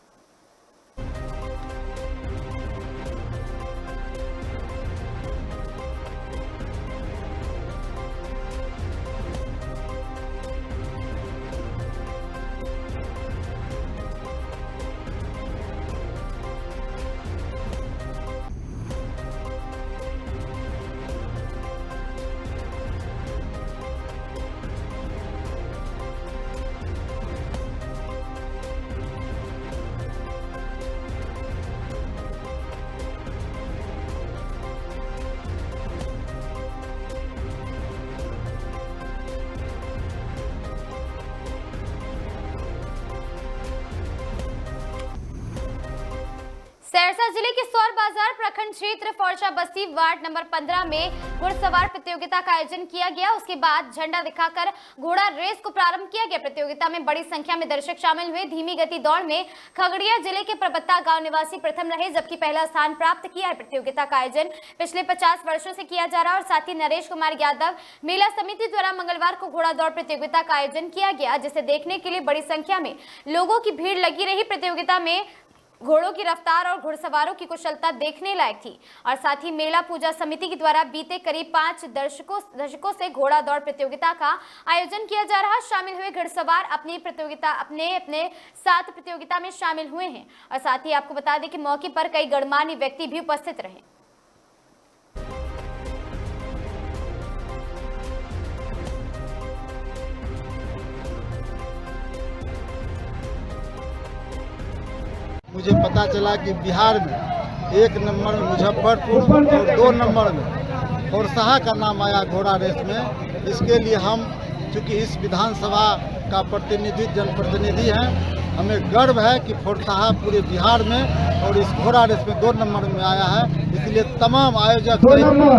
सिरसा जिले के सौर बाजार प्रखंड क्षेत्र फौरसा बस्ती वार्ड नंबर 15 में घुड़सवार प्रतियोगिता का आयोजन किया गया। उसके बाद झंडा दिखाकर घोड़ा रेस को प्रारंभ किया गया। प्रतियोगिता में बड़ी संख्या में दर्शक शामिल हुए। धीमी गति दौड़ में खगड़िया जिले के परबत्ता गांव निवासी प्रथम रहे, जबकि पहला स्थान प्राप्त किया है। प्रतियोगिता का आयोजन पिछले 50 वर्षों से किया जा रहा है और साथ ही नरेश कुमार यादव मेला समिति द्वारा मंगलवार को घोड़ा दौड़ प्रतियोगिता का आयोजन किया गया, जिसे देखने के लिए बड़ी संख्या में लोगों की भीड़ लगी रही। प्रतियोगिता में घोड़ों की रफ्तार और घुड़सवारों की कुशलता देखने लायक थी और साथ ही मेला पूजा समिति के द्वारा बीते करीब 5 दशकों से घोड़ा दौड़ प्रतियोगिता का आयोजन किया जा रहा है। शामिल हुए घुड़सवार अपने साथ प्रतियोगिता में शामिल हुए हैं और साथ ही आपको बता दें कि मौके पर कई गणमान्य व्यक्ति भी उपस्थित रहे। मुझे पता चला कि बिहार में 1 नंबर में मुजफ्फरपुर और 2 नंबर में फौरसा का नाम आया घोड़ा रेस में। इसके लिए हम चूँकि इस विधानसभा का जनप्रतिनिधि हैं, हमें गर्व है कि फौरसा पूरे बिहार में और इस घोड़ा रेस में 2 नंबर में आया है। इसलिए तमाम आयोजक,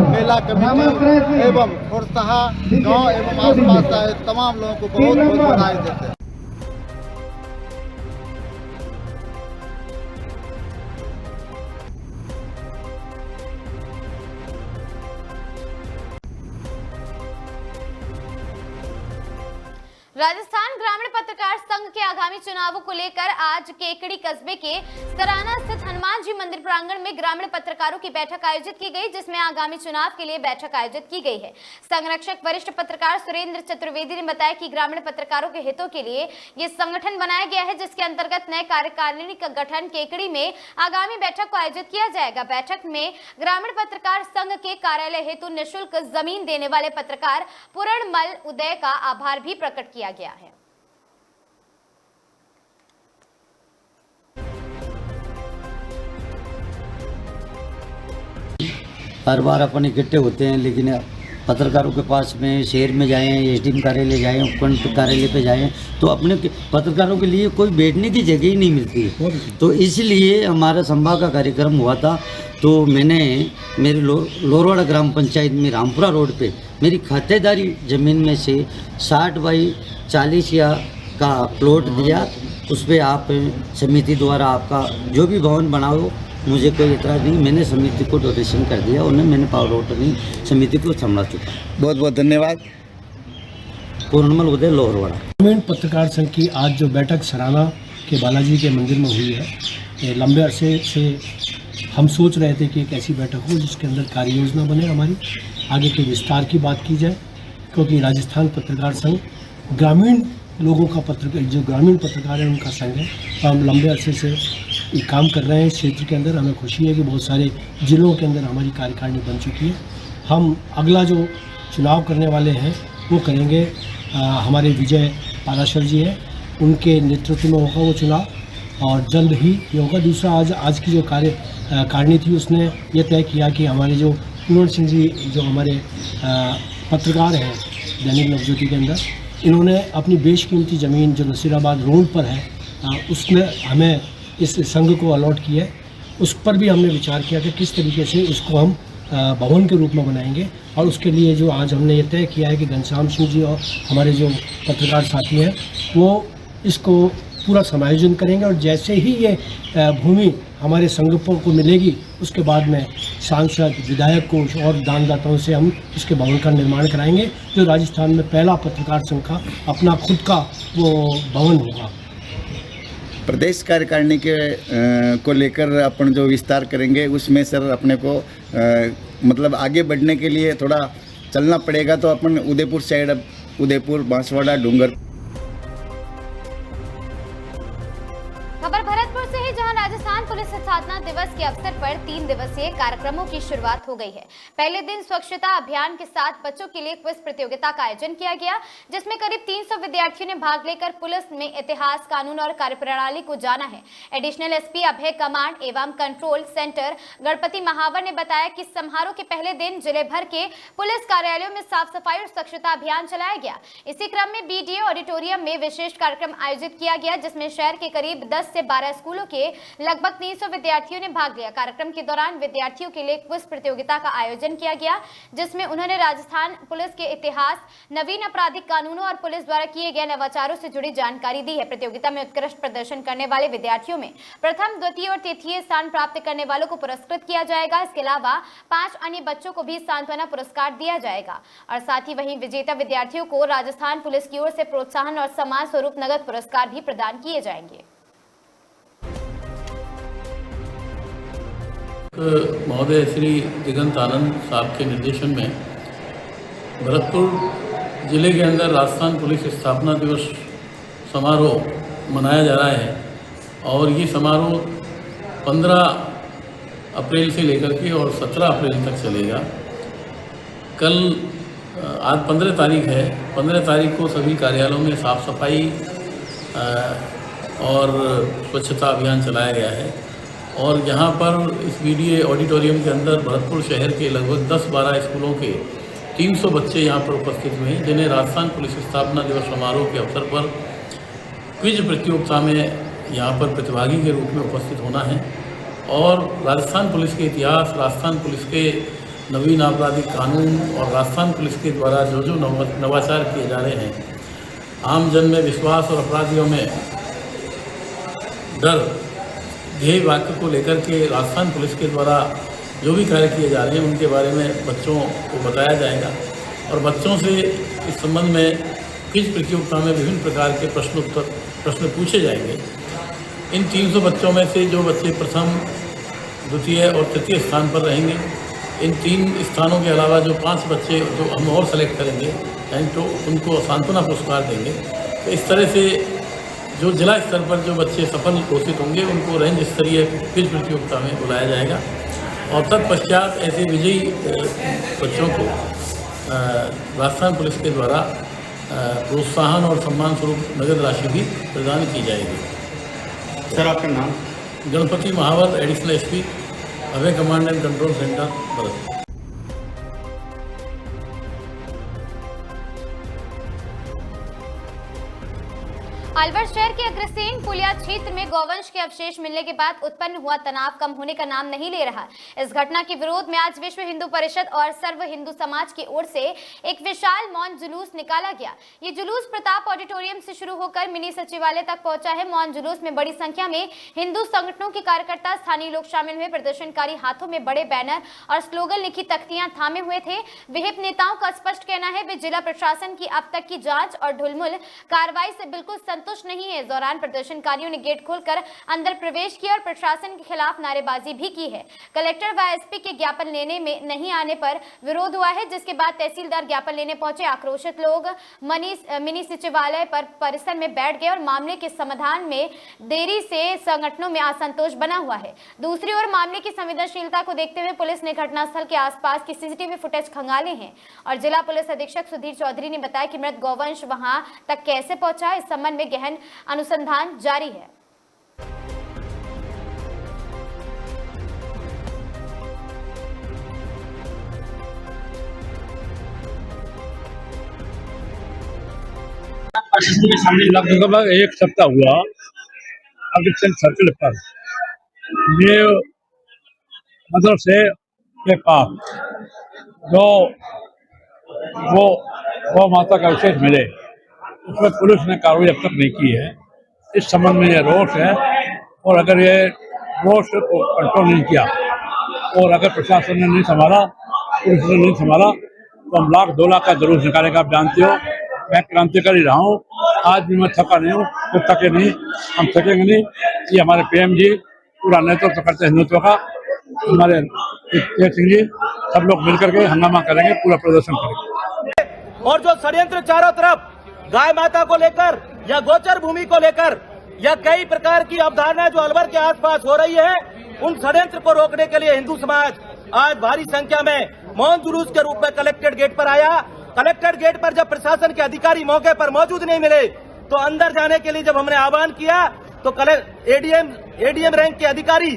मेला कमेटी एवं फौरसा गाँव एवं आसपास आए तमाम लोगों को बहुत बहुत बधाई देते हैं। राजस्थान ग्रामीण पत्रकार संघ के आगामी चुनावों को लेकर आज केकड़ी कस्बे के सराना स्थित हनुमान जी मंदिर प्रांगण में ग्रामीण पत्रकारों की बैठक आयोजित की गई, जिसमें आगामी चुनाव के लिए बैठक आयोजित की गई है। संरक्षक वरिष्ठ पत्रकार सुरेंद्र चतुर्वेदी ने बताया कि ग्रामीण पत्रकारों के हितों के लिए ये संगठन बनाया गया है, जिसके अंतर्गत नए कार्यकारिणी का गठन केकड़ी में आगामी बैठक को आयोजित किया जाएगा। बैठक में ग्रामीण पत्रकार संघ के कार्यालय हेतु निःशुल्क जमीन देने वाले पत्रकार पूर्णमल उदय का आभार भी प्रकट किया गया है। हर बार अपन इकट्ठे होते हैं, लेकिन पत्रकारों के पास में शहर में जाएं, एसडीएम कार्यालय जाएं, उपखंड कार्यालय पे जाएं, तो अपने पत्रकारों के लिए कोई बैठने की जगह ही नहीं मिलती है। तो इसलिए हमारा संवाद का कार्यक्रम हुआ था। तो मैंने मेरे लोरवाड़ा ग्राम पंचायत में रामपुरा रोड पे मेरी खातेदारी ज़मीन में से 60 बाई 40 या का प्लॉट दिया। उस पर आप समिति द्वारा आपका जो भी भवन बनाओ, मुझे कोई इतराज़ नहीं। मैंने समिति को डोनेशन कर दिया और मैंने पावर ऑफ अटॉर्नी समिति को संभाल चुका। बहुत बहुत धन्यवाद। पूर्णमल उदय लोहरवाड़ा। ग्रामीण पत्रकार संघ की आज जो बैठक सराना के बालाजी के मंदिर में हुई है, ये लंबे अरसे से हम सोच रहे थे कि एक ऐसी बैठक हो जिसके अंदर कार्य योजना बने, हमारी आगे के विस्तार की बात की जाए, क्योंकि राजस्थान पत्रकार संघ ग्रामीण लोगों का जो ग्रामीण पत्रकार है उनका संघ है। तो हम लंबे अरसे से ये काम कर रहे हैं इस क्षेत्र के अंदर। हमें खुशी है कि बहुत सारे जिलों के अंदर हमारी कार्यकारिणी बन चुकी है। हम अगला जो चुनाव करने वाले हैं वो करेंगे, हमारे विजय पाराशर जी हैं, उनके नेतृत्व में होगा वो चुनाव और जल्द ही ये होगा। दूसरा, आज की जो कार्यकारिणी थी उसने ये तय किया कि हमारे जो कुंवर सिंह जी जो हमारे पत्रकार हैं दैनिक नवज्योति के अंदर, इन्होंने अपनी बेशकीमती ज़मीन जो नसीराबाद रोड पर है उसमें हमें इस संघ को अलॉट किया है। उस पर भी हमने विचार किया कि किस तरीके से उसको हम भवन के रूप में बनाएंगे और उसके लिए जो आज हमने ये तय किया है कि घनश्याम सिंह जी और हमारे जो पत्रकार साथी हैं वो इसको पूरा समायोजन करेंगे और जैसे ही ये भूमि हमारे संघों को मिलेगी उसके बाद में सांसद, विधायक को और दानदाताओं से हम इसके भवन का निर्माण कराएंगे, जो राजस्थान में पहला पत्रकार संघ का अपना खुद का वो भवन होगा। प्रदेश कार्यकारिणी के को लेकर अपन जो विस्तार करेंगे उसमें सर अपने को मतलब आगे बढ़ने के लिए थोड़ा चलना पड़ेगा। तो अपन उदयपुर साइड, उदयपुर, बांसवाड़ा, डूंगर। खबर भरतपुर से है, जहां राजस्थान पुलिस स्थापना दिवस के अवसर पर 3 दिवसीय कार्यक्रमों की शुरुआत हो गई है। पहले दिन स्वच्छता अभियान के साथ बच्चों के लिए क्विज प्रतियोगिता का आयोजन किया गया, जिसमें करीब 300 विद्यार्थियों ने भाग लेकर पुलिस में इतिहास, कानून और कार्यप्रणाली को जाना है। एडिशनल एसपी अभय कमांड एवं कंट्रोल सेंटर गणपति महावर ने बताया कि समारोह के पहले दिन जिले भर के पुलिस कार्यालयों में साफ सफाई और स्वच्छता अभियान चलाया गया। इसी क्रम में बीडीए ऑडिटोरियम में विशेष कार्यक्रम आयोजित किया गया, जिसमें शहर के करीब 10 से 12 स्कूलों के लगभग 300 विद्यार्थियों ने भाग लिया। कार्यक्रम के दौरान विद्यार्थियों के लिए क्विज प्रतियोगिता का आयोजन किया गया, जिसमें उन्होंने राजस्थान पुलिस के इतिहास, नवीन आपराधिक कानूनों और पुलिस द्वारा किए गए नवाचारों से जुड़ी जानकारी दी है। प्रतियोगिता में उत्कृष्ट प्रदर्शन करने वाले विद्यार्थियों में प्रथम, द्वितीय और तृतीय स्थान प्राप्त करने वालों को पुरस्कृत किया जाएगा। इसके अलावा 5 अन्य बच्चों को भी सांत्वना पुरस्कार दिया जाएगा और साथ ही वहीं विजेता विद्यार्थियों को राजस्थान पुलिस की ओर से प्रोत्साहन और सम्मान स्वरूप नगद पुरस्कार भी प्रदान किए जाएंगे। महोदय श्री दिगंत आनंद साहब के निर्देशन में भरतपुर जिले के अंदर राजस्थान पुलिस स्थापना दिवस समारोह मनाया जा रहा है और ये समारोह 15 अप्रैल से लेकर के और 17 अप्रैल तक चलेगा। कल आज 15 तारीख है, 15 तारीख को सभी कार्यालयों में साफ सफाई और स्वच्छता अभियान चलाया गया है और यहाँ पर इस बीडीए ऑडिटोरियम के अंदर भरतपुर शहर के लगभग 10-12 स्कूलों के 300 बच्चे यहाँ पर उपस्थित हुए हैं, जिन्हें राजस्थान पुलिस स्थापना दिवस समारोह के अवसर पर क्विज प्रतियोगिता में यहाँ पर प्रतिभागी के रूप में उपस्थित होना है और राजस्थान पुलिस के इतिहास, राजस्थान पुलिस के नवीन आपराधिक कानून और राजस्थान पुलिस के द्वारा जो जो नवाचार किए जा रहे हैं, आम जन में विश्वास और अपराधियों में डर, ध्येय वाक्य को लेकर के राजस्थान पुलिस के द्वारा जो भी कार्य किए जा रहे हैं उनके बारे में बच्चों को बताया जाएगा और बच्चों से इस संबंध में क्विज प्रतियोगिता में विभिन्न प्रकार के प्रश्न पूछे जाएंगे। इन 300 बच्चों में से जो बच्चे प्रथम, द्वितीय और तृतीय स्थान पर रहेंगे, इन 3 स्थानों के अलावा जो 5 बच्चे जो हम और सेलेक्ट करेंगे यानी तो उनको सांत्वना पुरस्कार देंगे। तो इस तरह से जो जिला स्तर पर जो बच्चे सफल घोषित होंगे उनको रेंज स्तरीय क्विज प्रतियोगिता में बुलाया जाएगा और तत्पश्चात ऐसे विजयी बच्चों को राजस्थान पुलिस के द्वारा प्रोत्साहन और सम्मान स्वरूप नगद राशि भी प्रदान की जाएगी। सर आपका नाम? Ganpati Mahawar, additional SP, Abhay command and control centre, Bharatpur. Alwar शहर के अग्रसेन पुलिया क्षेत्र में गौवंश के अवशेष मिलने के बाद उत्पन्न हुआ तनाव कम होने का नाम नहीं ले रहा। इस घटना के विरोध में आज विश्व हिंदू परिषद और सर्व हिंदू समाज की ओर से एक विशाल मौन जुलूस निकाला गया। ये जुलूस प्रताप ऑडिटोरियम से शुरू होकर मिनी सचिवालय तक पहुंचा है। मौन जुलूस में बड़ी संख्या में हिंदू संगठनों के कार्यकर्ता, स्थानीय लोग शामिल हुए। प्रदर्शनकारी हाथों में बड़े बैनर और स्लोगन लिखी तख्तियां थामे हुए थे। विहिप नेताओं का स्पष्ट कहना है वे जिला प्रशासन की अब तक की जांच और ढुलमुल कार्रवाई से बिल्कुल संतुष्ट नहीं है। इस दौरान प्रदर्शनकारियों ने गेट खोलकर अंदर प्रवेश किया और प्रशासन के खिलाफ नारेबाजी भी की है। कलेक्टर व एसपी के ज्ञापन लेने में नहीं आने पर विरोध हुआ है, जिसके बाद तहसीलदार ज्ञापन लेने पहुंचे। आक्रोशित लोग मिनी सचिवालय परिसर में बैठ गए और मामले के समाधान में देरी से संगठनों में असंतोष बना हुआ है। दूसरी ओर मामले की संवेदनशीलता को देखते हुए पुलिस ने घटनास्थल के आसपास की सीसीटीवी फुटेज खंगाले हैं और जिला पुलिस अधीक्षक सुधीर चौधरी ने बताया कि मृत गौवंश वहां तक कैसे पहुंचा, इस संबंध में गहन अनुसंधान जारी है। लगभग एक सप्ताह हुआ अग्रसेन सर्किल पर ये मदरसे के पास जो वो माता का अवशेष मिले उसमें पुलिस ने कार्रवाई अब तक नहीं की है। इस संबंध में ये रोष है और अगर ये रोष को कंट्रोल नहीं किया और अगर प्रशासन ने नहीं संभाला, पुलिस ने नहीं संभाला तो हम 1,00,000 2 लाख का जुलूस निकालने का आप जानते हो। मैं क्रांतिकारी रहा हूँ, आज भी मैं थका नहीं हूँ, तो थके नहीं, हम थकेंगे नहीं। ये हमारे पीएम जी पूरा नेतृत्व करते हिंदुत्व का, हमारे सिंह जी सब लोग मिलकर के हंगामा करेंगे, पूरा प्रदर्शन करेंगे। और जो षड्यंत्र चारों तरफ गाय माता को लेकर या गोचर भूमि को लेकर या कई प्रकार की अवधारणा जो अलवर के आसपास हो रही है, उन षड्यंत्र को रोकने के लिए हिंदू समाज आज भारी संख्या में मौन जुलूस के रूप में कलेक्ट्रेट गेट पर आया। कलेक्ट्रेट गेट पर जब प्रशासन के अधिकारी मौके पर मौजूद नहीं मिले तो अंदर जाने के लिए जब हमने आह्वान किया तो एडीएम रैंक के अधिकारी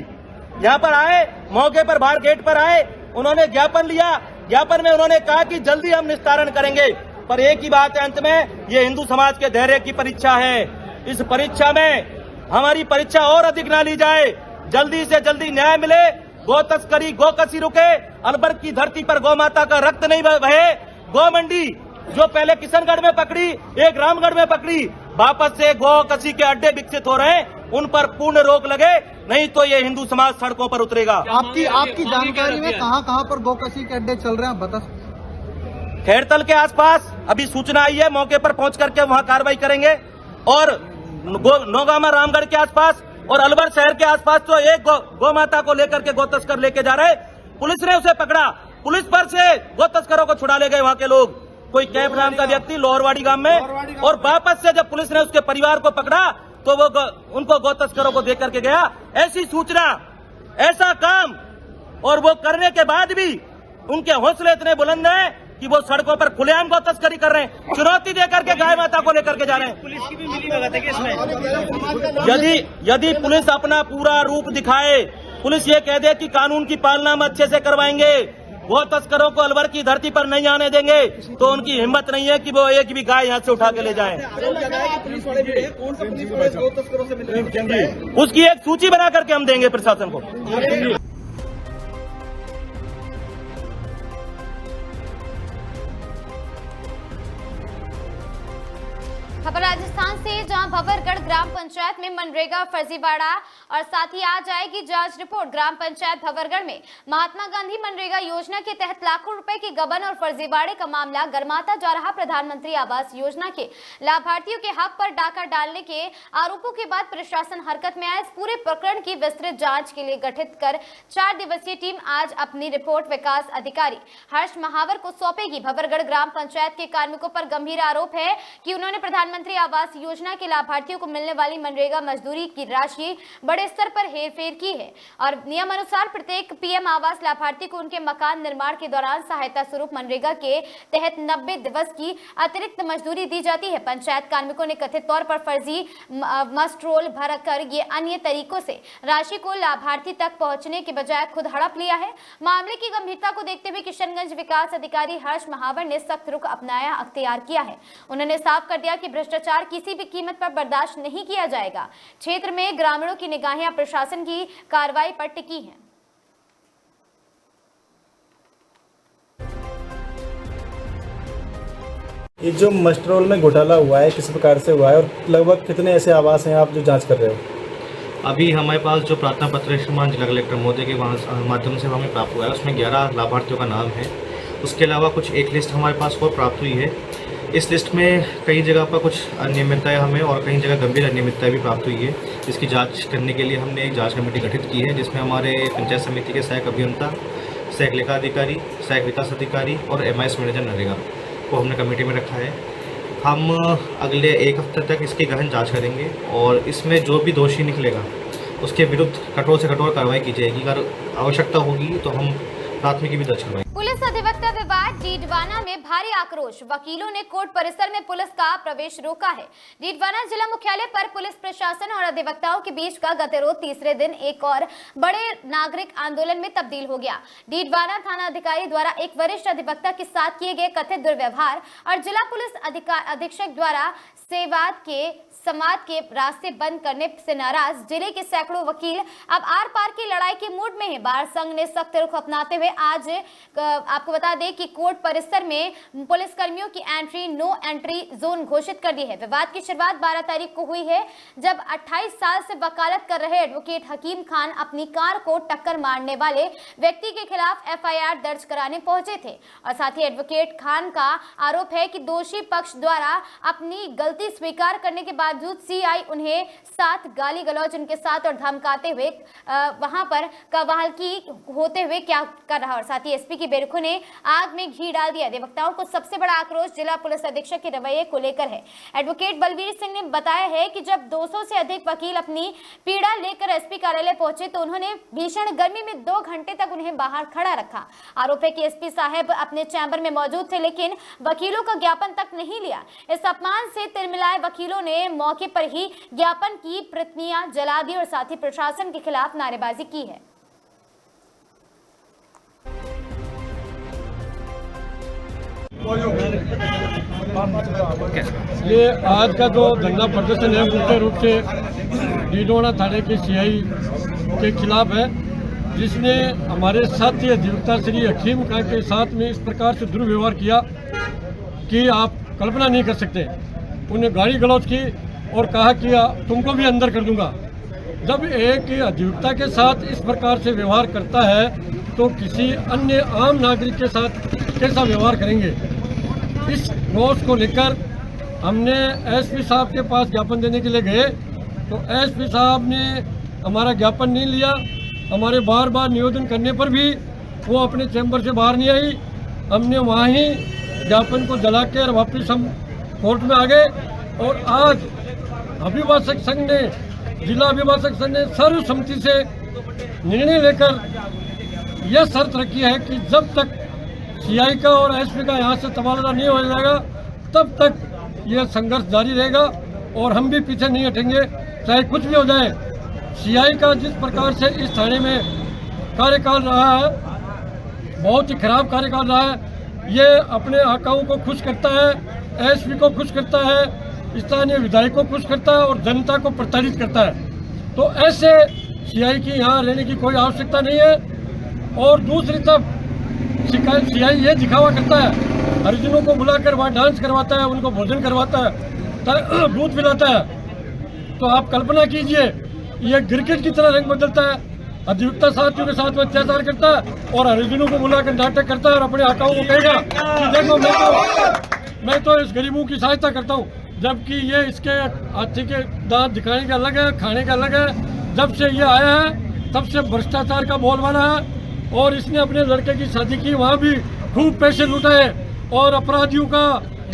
यहाँ पर आए, मौके पर बाहर गेट पर आए, उन्होंने ज्ञापन लिया। ज्ञापन में उन्होंने कहा कि जल्दी हम निस्तारण करेंगे, पर एक ही बात है अंत में, ये हिंदू समाज के धैर्य की परीक्षा है। इस परीक्षा में हमारी परीक्षा और अधिक ना ली जाए, जल्दी से जल्दी न्याय मिले, गो तस्करी गो कसी रुके, अलवर की धरती पर गौ माता का रक्त नहीं बहे। गौ मंडी जो पहले किशनगढ़ में पकड़ी, एक रामगढ़ में पकड़ी, वापस से गौ कसी के अड्डे विकसित हो रहे हैं, उन पर पूर्ण रोक लगे, नहीं तो ये हिंदू समाज सड़कों पर उतरेगा। आपकी जानकारी में कहां पर गौ कसी के अड्डे चल रहे हैं, बता? खैरतल के आसपास अभी सूचना आई है, मौके पर पहुंच करके वहां कार्रवाई करेंगे। और नौगामा रामगढ़ के आसपास और अलवर शहर के आसपास तो एक गौ माता को लेकर के गौ तस्कर लेके जा रहे, पुलिस ने उसे पकड़ा, पुलिस पर से गौ तस्करों को छुड़ा ले गए वहां के लोग, कोई कैफ नाम का व्यक्ति लोहरवाड़ी गांव में। और वापस से जब पुलिस ने उसके परिवार को पकड़ा तो वो उनको गौ तस्करों को दे करके गया। ऐसी सूचना, ऐसा काम, और वो करने के बाद भी उनके हौसले इतने बुलंद हैं कि वो सड़कों पर खुलेआम गौ तस्करी कर रहे हैं, चुनौती देकर के गाय माता को लेकर के जा रहे हैं। पुलिस की भी मिलीभगत है इसमें। यदि पुलिस अपना पूरा रूप दिखाए, पुलिस ये कह दे कि कानून की पालना हम अच्छे से करवाएंगे, गौ तस्करों को अलवर की धरती पर नहीं आने देंगे, तो उनकी हिम्मत नहीं है कि वो एक भी गाय यहाँ से उठा के ले जाएं। उसकी एक सूची बना करके हम देंगे प्रशासन को। खबर राजस्थान से, जहां भंवरगढ़ ग्राम पंचायत में मनरेगा फर्जीवाड़ा और साथ ही आज आएगी जांच रिपोर्ट। ग्राम पंचायत भंवरगढ़ में महात्मा गांधी मनरेगा योजना के तहत लाखों रुपए की गबन और फर्जीवाड़े का मामला गरमाता जा रहा। प्रधानमंत्री आवास योजना के लाभार्थियों के हक पर डाका डालने के आरोपों के बाद प्रशासन हरकत में आया। इस पूरे प्रकरण की विस्तृत जाँच के लिए गठित कर 4 दिवसीय टीम आज अपनी रिपोर्ट विकास अधिकारी हर्ष महावर को सौंपेगी। भंवरगढ़ ग्राम पंचायत के कार्मिकों पर गंभीर आरोप है कि उन्होंने प्रधानमंत्री आवास योजना के लाभार्थियों को मिलने वाली मनरेगा मजदूरी की राशि बड़ी बड़े स्तर पर हेरफेर की है और नियमानुसार प्रत्येक पीएम आवास लाभार्थी को उनके मकान निर्माण के दौरान सहायता स्वरूप मनरेगा के तहत 90 दिवस की अतिरिक्त मजदूरी दी जाती है। पंचायत कार्मिकों ने कथित तौर पर फर्जी मस्ट्रोल भरकर ये अन्य तरीकों से राशि को लाभार्थी तक पहुंचने के बजाय खुद हड़प लिया है। मामले की गंभीरता को देखते हुए किशनगंज विकास अधिकारी हर्ष महावर ने सख्त रुख अपनाया अख्तियार किया है। उन्होंने साफ कर दिया कि भ्रष्टाचार किसी भी कीमत पर बर्दाश्त नहीं किया जाएगा। क्षेत्र में ग्रामीणों की निगाहें प्रशासन की कार्रवाई पर टिकी हैं। ये जो मस्ट्रोल में घोटाला हुआ है किस प्रकार से हुआ है और लगभग कितने ऐसे आवास हैं आप जो जांच कर रहे हो? अभी हमारे पास जो प्रार्थना पत्र श्रीमान जिला कलेक्टर महोदय के माध्यम से हमें प्राप्त हुआ है उसमें 11 लाभार्थियों का नाम है। उसके अलावा कुछ एक लिस्ट हमारे पास और प्राप्त हुई है। इस लिस्ट में कई जगह पर कुछ अनियमितताएं हमें और कई जगह गंभीर अनियमितताएं भी प्राप्त हुई है। इसकी जांच करने के लिए हमने एक जांच कमेटी गठित की है जिसमें हमारे पंचायत समिति के सहायक अभियंता, सहायक लेखा अधिकारी, सहायक विकास अधिकारी और MIS मैनेजर नरेगा को हमने कमेटी में रखा है। हम अगले 1 हफ्ते तक इसकी गहन जांच करेंगे और इसमें जो भी दोषी निकलेगा उसके विरुद्ध कठोर से कठोर कार्रवाई की जाएगी। अगर आवश्यकता होगी तो हम प्राथमिकी भी दर्ज करवाएंगे। पुलिस अधिवक्ता विवाद, डीडवाना में भारी आक्रोश। वकीलों ने कोर्ट परिसर में पुलिस का प्रवेश रोका है। डीडवाना जिला मुख्यालय पर पुलिस प्रशासन और अधिवक्ताओं के बीच का गतिरोध तीसरे दिन एक और बड़े नागरिक आंदोलन में तब्दील हो गया। डीडवाना थाना अधिकारी द्वारा एक वरिष्ठ अधिवक्ता के साथ किए गए कथित दुर्व्यवहार और जिला पुलिस अधीक्षक द्वारा सेवाद के समाज के रास्ते बंद करने से नाराज जिले के सैकड़ों वकील अब आर पार की लड़ाई के मूड में हैं। बार संघ ने सख्त रुख अपनाते हुए आज आपको बता दें कि कोर्ट परिसर में पुलिस कर्मियों की एंट्री नो एंट्री जोन घोषित कर दी है। विवाद की शुरुआत 12 तारीख को हुई है जब 28 साल से वकालत कर रहे एडवोकेट हकीम खान अपनी कार को टक्कर मारने वाले व्यक्ति के खिलाफ FIR दर्ज कराने पहुंचे थे और साथ ही एडवोकेट खान का आरोप है कि दोषी पक्ष द्वारा अपनी गलती स्वीकार करने के बावजूद CI उन्हें साथ गाली गलौज उनके साथ और धमकाते हुए वहां पर कवालकी होते हुए क्या कर रहा और साथ ही SP की बेरुखों ने आग में घी डाल दिया। अधिवक्ताओं को सबसे बड़ा आक्रोश जिला पुलिस अधीक्षक के रवैये को लेकर है। एडवोकेट बलवीर सिंह ने बताया है कि जब 200 से अधिक वकील अपनी पीड़ा लेकर SP कार्यालय पहुंचे तो उन्होंने भीषण गर्मी में 2 घंटे तक उन्हें बाहर खड़ा रखा। आरोप है कि SP साहब अपने चैम्बर में मौजूद थे लेकिन वकीलों का ज्ञापन तक नहीं लिया। इस अपमान से तिलमिलाए वकीलों ने मौके पर ही ज्ञापन की प्रतियां जला दी और साथ ही प्रशासन के खिलाफ नारेबाजी की है। ये आज का जो धरना प्रदर्शन है मुख्य रूप से डीडवाना थाने के CI के खिलाफ है जिसने हमारे साथी अधिवक्ता श्री हकीम खान के साथ में इस प्रकार से दुर्व्यवहार किया कि आप कल्पना नहीं कर सकते। उन्हें गाली गलौज की और कहा कि तुमको भी अंदर कर दूंगा। जब एक अधिवक्ता के साथ इस प्रकार से व्यवहार करता है तो किसी अन्य आम नागरिक के साथ कैसा व्यवहार करेंगे। इस रोष को लेकर हमने SP साहब के पास ज्ञापन देने के लिए गए तो SP साहब ने हमारा ज्ञापन नहीं लिया। हमारे बार बार निवेदन करने पर भी वो अपने चैम्बर से बाहर नहीं आई। हमने वहाँ ही ज्ञापन को जला कर वापस हम कोर्ट में आ गए और आज अभिभाषक संघ ने जिला अभिभाषक संघ ने सर्वसम्मति से निर्णय लेकर यह शर्त रखी है कि जब तक CI का और SP का यहाँ से तबादला नहीं हो जाएगा तब तक यह संघर्ष जारी रहेगा और हम भी पीछे नहीं हटेंगे चाहे कुछ भी हो जाए। CI का जिस प्रकार से इस थाने में कार्यकाल रहा है बहुत ही खराब कार्यकाल रहा है। ये अपने आकाओं को खुश करता है, SP को खुश करता है, स्थानीय विधायकों को खुश करता है और जनता को प्रताड़ित करता है। तो ऐसे CI की यहाँ रहने की कोई आवश्यकता नहीं है। और दूसरी तरफ CI ये दिखावा करता है, हरिजनों को बुलाकर वहाँ डांस करवाता है, उनको भोजन करवाता है, दूध पिलाता है। तो आप कल्पना कीजिए ये क्रिकेट की तरह रंग बदलता है, अधिवक्ता साथियों के साथ में अत्याचार करता है और हरिजनों को बुलाकर नाटक करता है और अपने आकाओं को कहेगा कि देखो मैं तो इस गरीबों की सहायता करता हूँ, जबकि ये इसके हाथी के दांत दिखाने का अलग है, खाने का अलग है। जब से ये आया है तब से भ्रष्टाचार का बोलबाला है और इसने अपने लड़के की शादी की, वहाँ भी खूब पैसे लुटाए और अपराधियों का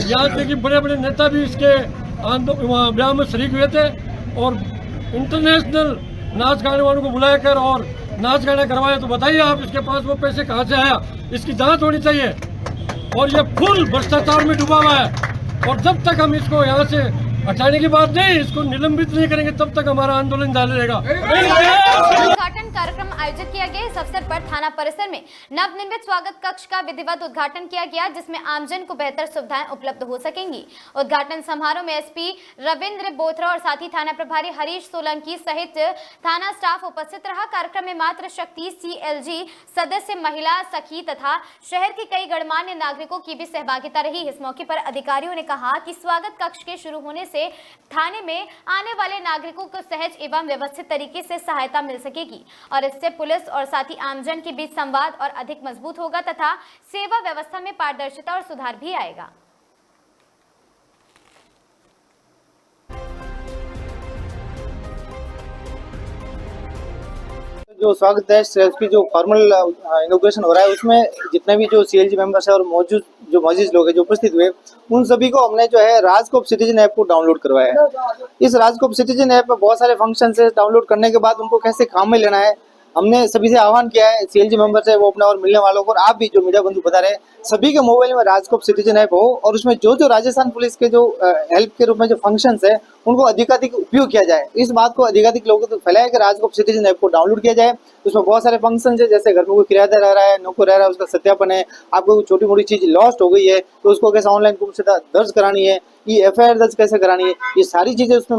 यहाँ से कि बड़े बड़े नेता भी इसके ब्याह में शरीक हुए थे और इंटरनेशनल नाच गाने वालों को बुलाया कर और नाच गाने करवाए, तो बताइए आप इसके पास वो पैसे कहाँ से आया, इसकी जांच होनी चाहिए। और ये फुल भ्रष्टाचार में डूबा हुआ है और जब तक हम इसको यहाँ से हटाने की बात नहीं, इसको निलंबित नहीं करेंगे तब तक हमारा आंदोलन जारी रहेगा। उद्घाटन कार्यक्रम आयोजित किया गया। इस अवसर पर थाना परिसर में नवनिर्मित स्वागत कक्ष का विधिवत उद्घाटन किया गया, जिसमें आमजन को बेहतर सुविधाएं उपलब्ध हो सकेंगी। उद्घाटन समारोह में एसपी रविंद्र बोथरा और साथी थाना प्रभारी हरीश सोलंकी सहित थाना स्टाफ उपस्थित रहा। कार्यक्रम में मातृ शक्ति CLG सदस्य, महिला सखी तथा शहर के कई गणमान्य नागरिकों की भी सहभागिता रही। इस मौके पर अधिकारियों ने कहा कि स्वागत कक्ष के शुरू होने से थाने में आने वाले नागरिकों को सहज एवं व्यवस्थित तरीके से सहायता मिल सकेगी और इससे पुलिस और साथ ही आमजन के बीच संवाद और अधिक मजबूत होगा तथा सेवा व्यवस्था में पारदर्शिता और सुधार भी आएगा। जो स्वागत है उसकी जो फॉर्मल इनॉग्रेशन हो रहा है, उसमें जितने भी जो CLG मेंबर्स है और जो मौजूद लोग हैं जो उपस्थित हुए, उन सभी को हमने जो है राजकोप सिटीजन ऐप को डाउनलोड करवाया है। इस राजकोप सिटीजन ऐप में बहुत सारे फंक्शन है। डाउनलोड करने के बाद उनको कैसे काम में लेना है, हमने सभी से आह्वान किया है। CLG मेंबर्स है वो अपने और मिलने वालों को, और आप भी जो मीडिया बंधु बता रहे हैं, सभी के मोबाइल में राजकोप सिटीजन ऐप हो और उसमें जो राजस्थान पुलिस के जो हेल्प के रूप में जो फंक्शंस है उनको अधिकाधिक उपयोग किया जाए। इस बात को अधिकाधिक लोगों तक फैलाया कि राजकोप सिटीजन ऐप को डाउनलोड किया जाए। उसमें बहुत सारे फंक्शन है, जैसे घर में कोई किराएदार रह रहा है, नौकर रह रहा है, उसका सत्यापन है, आपको कोई छोटी मोटी चीज लॉस्ट हो गई है तो उसको कैसे ऑनलाइन दर्ज करानी है, ये FIR दर्ज कैसे करानी है, ये सारी चीजें उसमें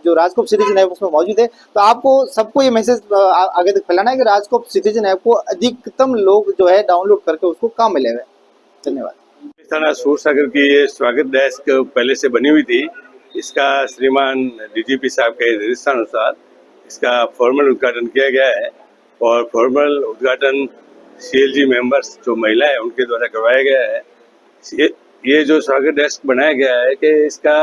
जो राजकोप सिटीजन ऐप उसमें मौजूद है। तो आपको सबको ये मैसेज आगे तक फैलाना है कि राजकोप सिटीजन ऐप को अधिकतम लोग जो है डाउनलोड करके उसको काम में ले रहे हैं। धन्यवाद। थाना सूरसागर की ये स्वागत डेस्क पहले से बनी हुई थी। इसका श्रीमान DGP साहब के निर्देशानुसार इसका फॉर्मल उद्घाटन किया गया है और फॉर्मल उद्घाटन CLG मेंबर्स जो महिला है उनके द्वारा करवाया गया है। ये जो स्वागत डेस्क बनाया गया है कि इसका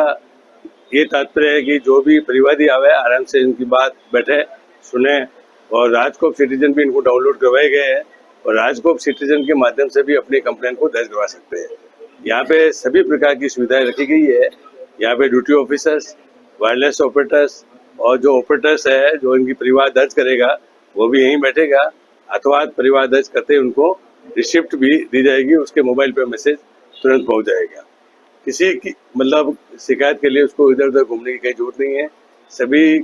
ये तात्पर्य है कि जो भी परिवादी आवे आराम से इनकी बात बैठे सुने, और राजकोप सिटीजन भी इनको डाउनलोड करवाए गए हैं और राजकोप सिटीजन के माध्यम से भी अपनी कंप्लेन को दर्ज करवा सकते हैं। यहाँ पे सभी प्रकार की सुविधाएं रखी गई है। यहाँ पे ड्यूटी ऑफिसर्स, वायरलेस ऑपरेटर्स और जो ऑपरेटर्स है जो इनकी परिवार दर्ज करेगा वो भी यहीं बैठेगा, अथवा परिवार दर्ज करते ही उनको रिसिप्ट भी दी जाएगी, उसके मोबाइल पे मैसेज तुरंत पहुँच जाएगा। किसी की मतलब शिकायत के लिए उसको इधर उधर घूमने की कहीं जरूरत नहीं है। सभी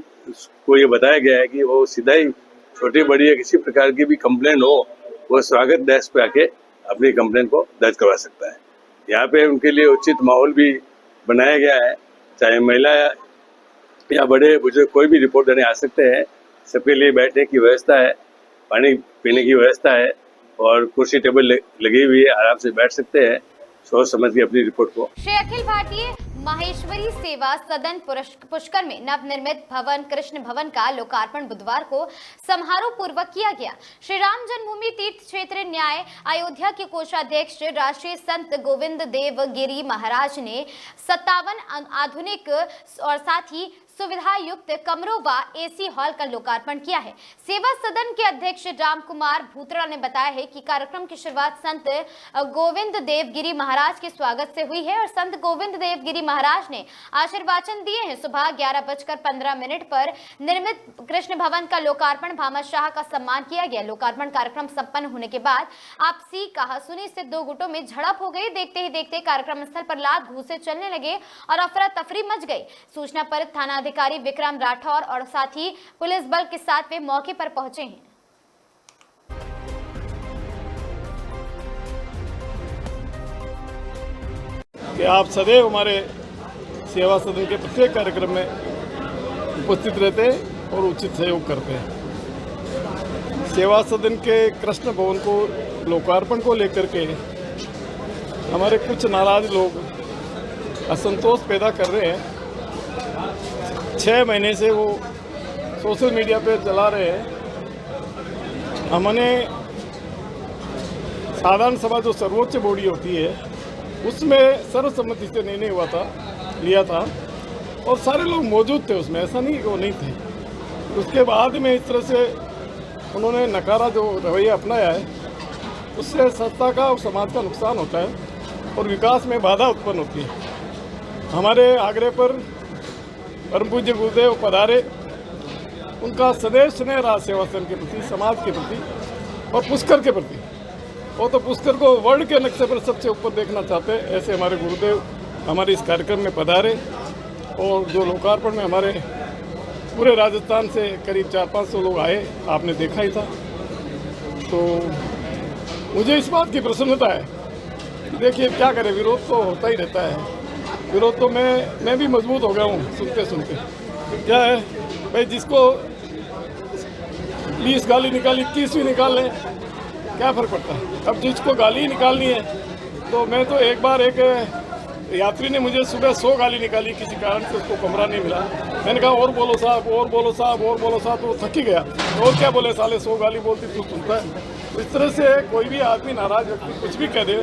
को ये बताया गया है कि वो सीधा ही छोटी बड़ी या किसी प्रकार की भी कंप्लेन हो वो स्वागत डेस्क पे आके अपनी कंप्लेन को दर्ज करवा सकता है। यहाँ पे उनके लिए उचित माहौल भी बनाया गया है, चाहे महिला या बड़े बुजुर्ग कोई भी रिपोर्ट देने आ सकते हैं। सबके लिए बैठने की व्यवस्था है, पानी पीने की व्यवस्था है और कुर्सी टेबल लगी हुई है, आराम से बैठ सकते हैं सोच समझ के अपनी रिपोर्ट को। श्री अखिल भारतीय माहेश्वरी सेवा सदन पुष्कर में नवनिर्मित भवन कृष्ण भवन का लोकार्पण बुधवार को समारोह पूर्वक किया गया। श्री राम जन्मभूमि तीर्थ क्षेत्र न्याय अयोध्या के कोषाध्यक्ष राष्ट्रीय संत गोविंद देव गिरी महाराज ने 57 आधुनिक और साथ ही सुविधा युक्त कमरों व AC हॉल का लोकार्पण किया है। सेवा सदन के अध्यक्ष राम कुमार भूतरा ने बताया है कि कार्यक्रम की शुरुआत संत गोविंद देव गिरी महाराज के स्वागत से हुई है और संत गोविंद देव गिरी महाराज ने आशीर्वाचन दिए हैं। सुबह 11:15 पर निर्मित कृष्ण भवन का लोकार्पण भामद शाह का सम्मान किया गया। लोकार्पण कार्यक्रम संपन्न होने के बाद आपसी कहासुनी से दो गुटों में झड़प हो गई। देखते ही देखते कार्यक्रम स्थल पर लात घूंसे चलने लगे और अफरा तफरी मच गई। सूचना पर थाना अधिकारी विक्रम राठौर और साथ ही पुलिस बल के साथ वे मौके पर पहुंचे हैं। कि आप सदैव हमारे सेवा सदन के प्रत्येक कार्यक्रम में उपस्थित रहते और उचित सहयोग करते हैं। सेवा सदन के कृष्ण भवन को लोकार्पण को लेकर के हमारे कुछ नाराज लोग असंतोष पैदा कर रहे हैं। 6 महीने से वो सोशल मीडिया पे चला रहे हैं। हमने साधारण सभा जो सर्वोच्च बॉडी होती है उसमें सर्वसम्मति से निर्णय लिया था और सारे लोग मौजूद थे उसमें, ऐसा नहीं कि वो नहीं थे। उसके बाद में इस तरह से उन्होंने नकारा जो रवैया अपनाया है उससे संस्था का और समाज का नुकसान होता है और विकास में बाधा उत्पन्न होती है। हमारे आग्रह पर परम पूज्य गुरुदेव पधारे, उनका सदैव स्नेह रहा सेवा सदन के प्रति, समाज के प्रति और पुष्कर के प्रति। वो तो पुष्कर को वर्ल्ड के नक्शे पर सबसे ऊपर देखना चाहते हैं। ऐसे हमारे गुरुदेव हमारे इस कार्यक्रम में पधारे और जो लोकार्पण में हमारे पूरे राजस्थान से करीब 400-500 लोग आए, आपने देखा ही था। तो मुझे इस बात की प्रसन्नता है। देखिए क्या करें, विरोध तो होता ही रहता है। विरोध तो मैं भी मजबूत हो गया हूँ सुनते सुनते। क्या है भाई, जिसको 20 गाली निकाली 21 भी निकाल लें, क्या फ़र्क पड़ता है। अब जिसको गाली ही निकालनी है, तो मैं तो एक बार एक यात्री ने मुझे सुबह 100 गाली निकाली, किसी कारण से उसको कमरा नहीं मिला। मैंने कहा और बोलो साहब, और बोलो साहब, और बोलो साहब, तो वो थक ही गया। और क्या बोले, साले 100 गाली बोलती तू सुनता है। इस तरह से कोई भी आदमी, नाराज व्यक्ति कुछ भी कह दे।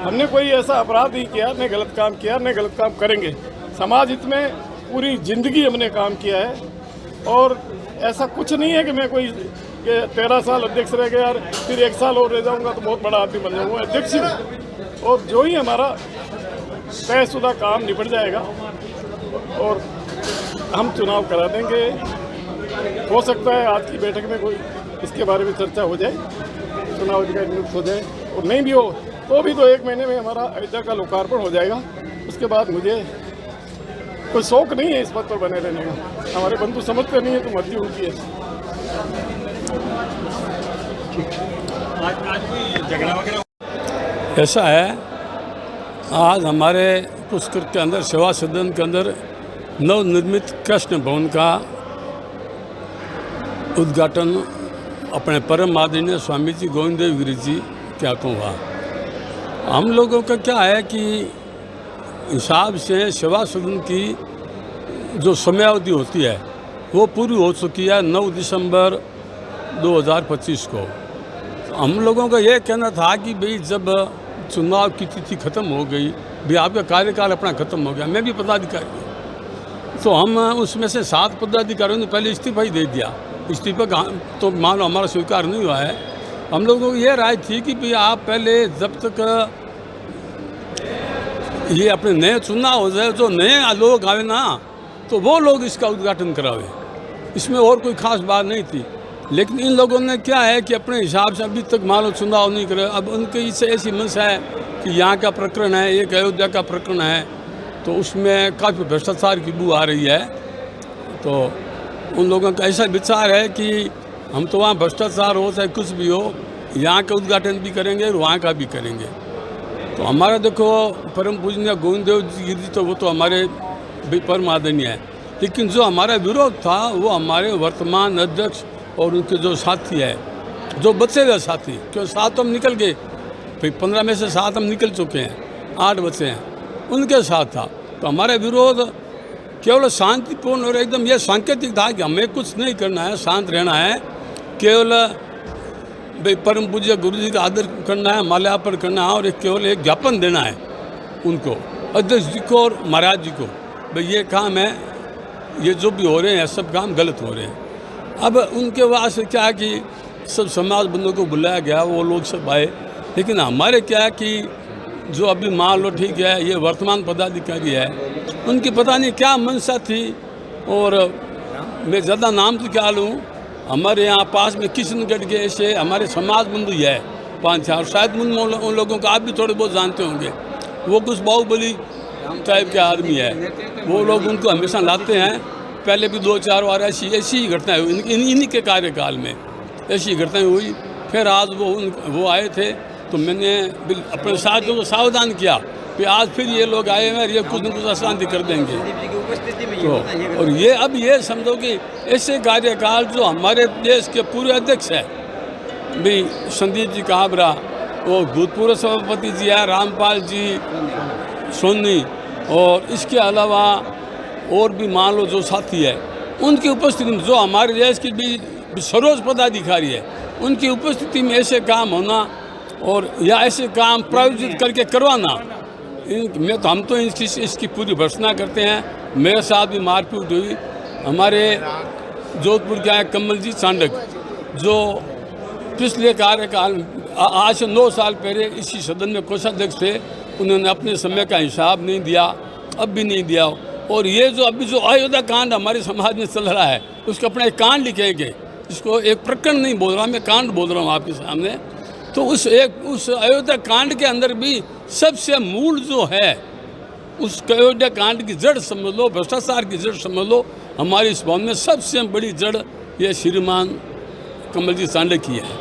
हमने कोई ऐसा अपराध नहीं किया, न गलत काम किया, न गलत काम करेंगे। समाज हित में पूरी जिंदगी हमने काम किया है और ऐसा कुछ नहीं है कि मैं कोई 13 साल अध्यक्ष रह गया, फिर 1 साल और रह जाऊंगा तो बहुत बड़ा आदमी बन जाऊंगा। अध्यक्ष ही, और जो ही हमारा तयशुदा काम निपट जाएगा और हम चुनाव करा देंगे। हो सकता है आज की बैठक में कोई इसके बारे में चर्चा हो जाए, चुनाव अधिकारी नियुक्त हो जाए, और नहीं भी हो तो भी तो 1 महीने में हमारा अयोध्या का लोकार्पण हो जाएगा। उसके बाद मुझे कोई शौक नहीं है इस पद पर बने रहने का। हमारे बंधु समझते नहीं है तो मर्जी उनकी है। ऐसा है, आज हमारे पुष्कर के अंदर, सेवा सदन के अंदर नवनिर्मित कृष्ण भवन का उद्घाटन अपने परम आदरणीय स्वामी जी गोविंद देव गिरी जी के हाथों हुआ। हम लोगों का क्या है कि हिसाब से सेवा सदन की जो समयावधि होती है वो पूरी हो चुकी है 9 दिसंबर 2025 को। हम लोगों का ये कहना था कि भाई जब चुनाव की तिथि खत्म हो गई, भाई आपका कार्यकाल अपना खत्म हो गया, मैं भी पदाधिकारी हूँ, तो हम उसमें से 7 पदाधिकारियों ने पहले इस्तीफा ही दे दिया। इस्तीफा तो मान लो हमारा स्वीकार नहीं हुआ है। हम लोगों की ये राय थी कि भाई आप पहले जब तक ये अपने नए चुनाव हो जाए, जो नए लोग आए ना, तो वो लोग इसका उद्घाटन करावे। इसमें और कोई खास बात नहीं थी। लेकिन इन लोगों ने क्या है कि अपने हिसाब से अभी तक मान लो चुनाव नहीं करे। अब उनके इससे ऐसी मंशा है कि यहाँ का प्रकरण है, एक अयोध्या का प्रकरण है, तो उसमें काफ़ी भ्रष्टाचार की बू आ रही है। तो उन लोगों का ऐसा विचार है कि हम तो वहाँ भ्रष्टाचार हो चाहे कुछ भी हो, यहाँ का उद्घाटन भी करेंगे और वहाँ का भी करेंगे। तो हमारा देखो परम पूजनीय गोविंद देव जी तो वो तो हमारे परम आदरणीय है, लेकिन जो हमारा विरोध था वो हमारे वर्तमान अध्यक्ष और उनके जो साथी है, जो बचे हुए साथी, क्यों 7 तो हम निकल गए, फिर 15 में से 7 हम निकल चुके हैं, 8 बचे हैं, उनके साथ था। तो हमारा विरोध केवल शांतिपूर्ण और एकदम ये सांकेतिक था कि हमें कुछ नहीं करना है, शांत रहना है, केवल भाई परम पूज्य गुरु जी का आदर करना है, माल्यार्पण करना है और केवल एक ज्ञापन देना है उनको, अध्यक्ष जी को और महाराज जी को, भाई ये काम है, ये जो भी हो रहे हैं सब काम गलत हो रहे हैं। अब उनके वास्ते क्या है कि सब समाज बंधुओं को बुलाया गया, वो लोग सब आए, लेकिन हमारे क्या है कि जो अभी मान लो ठीक है ये वर्तमान पदाधिकारी है, उनकी पता नहीं क्या मंशा थी, और मैं ज़्यादा नाम तो क्या लूँ, हमारे यहाँ पास में किशनगढ़ के ऐसे हमारे समाज बंधु है 5-4, शायद उन लोगों को आप भी थोड़े बहुत जानते होंगे, वो कुछ बाहुबली टाइप के आदमी है, वो लोग उनको हमेशा लाते हैं। पहले भी 2-4 बार ऐसी ही घटनाएं हुई इन्हीं के कार्यकाल में, ऐसी घटनाएं हुई। फिर आज वो आए थे तो मैंने अपने साथियों को सावधान किया कि आज फिर ये लोग आए हैं और ये कुछ न कुछ अशांति कर देंगे। तो और ये अब ये समझो कि ऐसे कार्यकाल जो हमारे देश के पूर्व अध्यक्ष है भी संदीप जी काबरा, वो भूतपूर्व सभापति जी है रामपाल जी सोनी, और इसके अलावा और भी मान लो जो साथी है, उनकी उपस्थिति में जो हमारे देश के भी सर्वोच्च पदाधिकारी है, उनकी उपस्थिति में ऐसे काम होना और या ऐसे काम प्रायोजित करके करवाना, हम तो इसकी पूरी भर्त्सना करते हैं। मेरे साथ भी मारपीट हुई। हमारे जोधपुर के हैं कमल जी चांडक, जो पिछले कार्यकाल आज से 9 साल पहले इसी सदन में कोषाध्यक्ष थे, उन्होंने अपने समय का हिसाब नहीं दिया, अब भी नहीं दिया, और ये जो अभी जो अयोध्या कांड हमारे समाज में चल रहा है उसको अपना एक कांड लिखेंगे, इसको एक प्रकरण नहीं बोल रहा, मैं कांड बोल रहा हूँ आपके सामने। तो उस अयोध्या कांड के अंदर भी सबसे मूल जो है उस अयोध्या कांड की जड़ समझ लो, भ्रष्टाचार की जड़ समझ लो। हमारी इस भवन में सबसे बड़ी जड़ ये श्रीमान कमलजीत सांडे की है।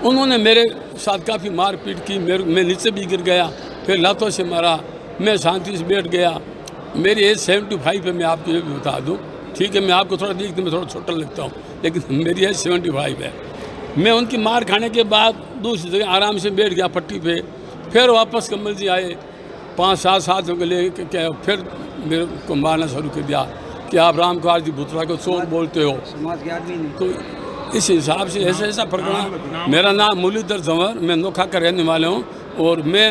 उन्होंने मेरे साथ काफ़ी मारपीट की, मैं नीचे भी गिर गया, फिर लातों से मारा, मैं शांति से बैठ गया। मेरी एज 75 है, मैं आपको ये भी बता दूँ, ठीक है, मैं आपको थोड़ा देखते मैं थोड़ा छोटा लगता हूँ, लेकिन मेरी एज 75 है। मैं उनकी मार खाने के बाद दूसरी जगह आराम से बैठ गया पट्टी पे। फिर वापस कमल जी आए 5-7 साथियों को ले के, फिर मेरे को मारना शुरू कर दिया कि आप राम कुमार जी भुतरा को चोर बोलते हो। समाज के आदमी नहीं। तो इस हिसाब से ऐसा प्रकरण। मेरा नाम मुरलीधर जंवर, मैं नोखा का रहने वाले हूँ और मैं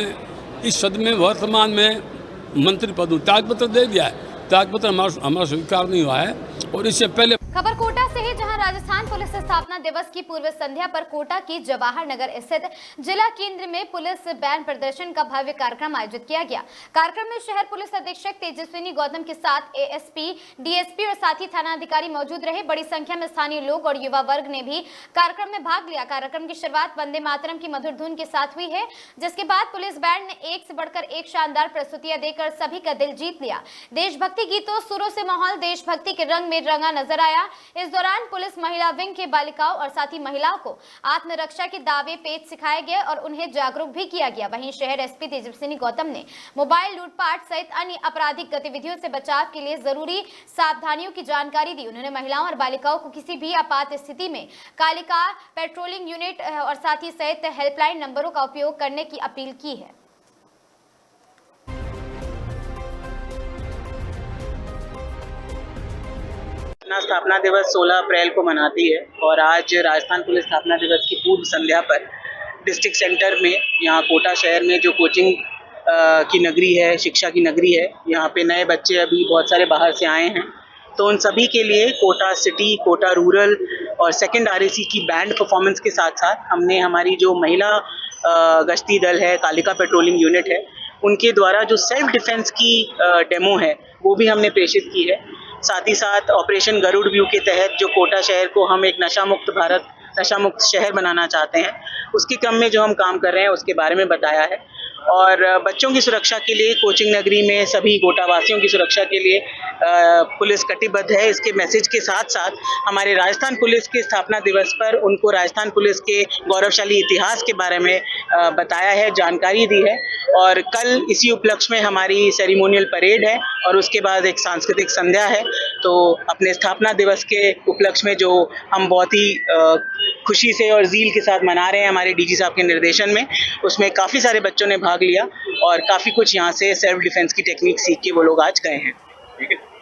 इस सद में वर्तमान में मंत्री पद हूँ। त्यागपत्र दे दिया है, त्यागपत्र हमारा स्वीकार नहीं हुआ है। और इससे पहले खबर कोटा से है, जहां राजस्थान पुलिस स्थापना दिवस की पूर्व संध्या पर कोटा की जवाहर नगर स्थित जिला केंद्र में पुलिस बैंड प्रदर्शन का भव्य कार्यक्रम आयोजित किया गया। कार्यक्रम में शहर पुलिस अधीक्षक तेजस्विनी गौतम के साथ एएसपी, डीएसपी और साथी थानाधिकारी मौजूद रहे। बड़ी संख्या में स्थानीय लोग और युवा वर्ग ने भी कार्यक्रम में भाग लिया। कार्यक्रम की शुरुआत वंदे मातरम की मधुर धुन के साथ हुई है, जिसके बाद पुलिस बैंड ने एक से बढ़कर एक शानदार प्रस्तुतियां देकर सभी का दिल जीत लिया। देशभक्ति गीतों, सुरों से माहौल देशभक्ति के रंग में रंगा नजर आया। इस दौरान पुलिस महिला विंग के बालिकाओं और साथी महिलाओं को आत्मरक्षा के दावे पेच सिखाए गए और उन्हें जागरूक भी किया गया। वहीं शहर एसपी तेजस्विनी गौतम ने मोबाइल लूटपाट सहित अन्य आपराधिक गतिविधियों से बचाव के लिए जरूरी सावधानियों की जानकारी दी। उन्होंने महिलाओं और बालिकाओं को किसी भी आपात स्थिति में कालिका पेट्रोलिंग यूनिट और साथी सहित हेल्पलाइन नंबरों का उपयोग करने की अपील की है। स्थापना दिवस 16 अप्रैल को मनाती है और आज राजस्थान पुलिस स्थापना दिवस की पूर्व संध्या पर डिस्ट्रिक्ट सेंटर में, यहाँ कोटा शहर में जो कोचिंग की नगरी है, शिक्षा की नगरी है, यहाँ पे नए बच्चे अभी बहुत सारे बाहर से आए हैं। तो उन सभी के लिए कोटा सिटी, कोटा रूरल और सेकंड आरएसी की बैंड परफॉर्मेंस के साथ साथ हमने हमारी जो महिला गश्ती दल है, कालिका पेट्रोलिंग यूनिट है, उनके द्वारा जो सेल्फ डिफेंस की डेमो है वो भी हमने प्रेषित की है। साथ ही साथ ऑपरेशन गरुड़ व्यू के तहत जो कोटा शहर को हम एक नशा मुक्त भारत, नशा मुक्त शहर बनाना चाहते हैं, उसके क्रम में जो हम काम कर रहे हैं उसके बारे में बताया है। और बच्चों की सुरक्षा के लिए कोचिंग नगरी में सभी कोटावासियों की सुरक्षा के लिए पुलिस कटिबद्ध है। इसके मैसेज के साथ साथ हमारे राजस्थान पुलिस के स्थापना दिवस पर उनको राजस्थान पुलिस के गौरवशाली इतिहास के बारे में बताया है, जानकारी दी है। और कल इसी उपलक्ष्य में हमारी सेरेमोनियल परेड है और उसके बाद एक सांस्कृतिक संध्या है। तो अपने स्थापना दिवस के उपलक्ष्य में जो हम बहुत ही खुशी से और ज़ील के साथ मना रहे हैं हमारे डीजी साहब के निर्देशन में, उसमें काफ़ी सारे बच्चों ने भाग लिया और काफ़ी कुछ यहाँ से सेल्फ डिफेंस की टेक्निक सीख के वो लोग आज गए हैं। ठीक है।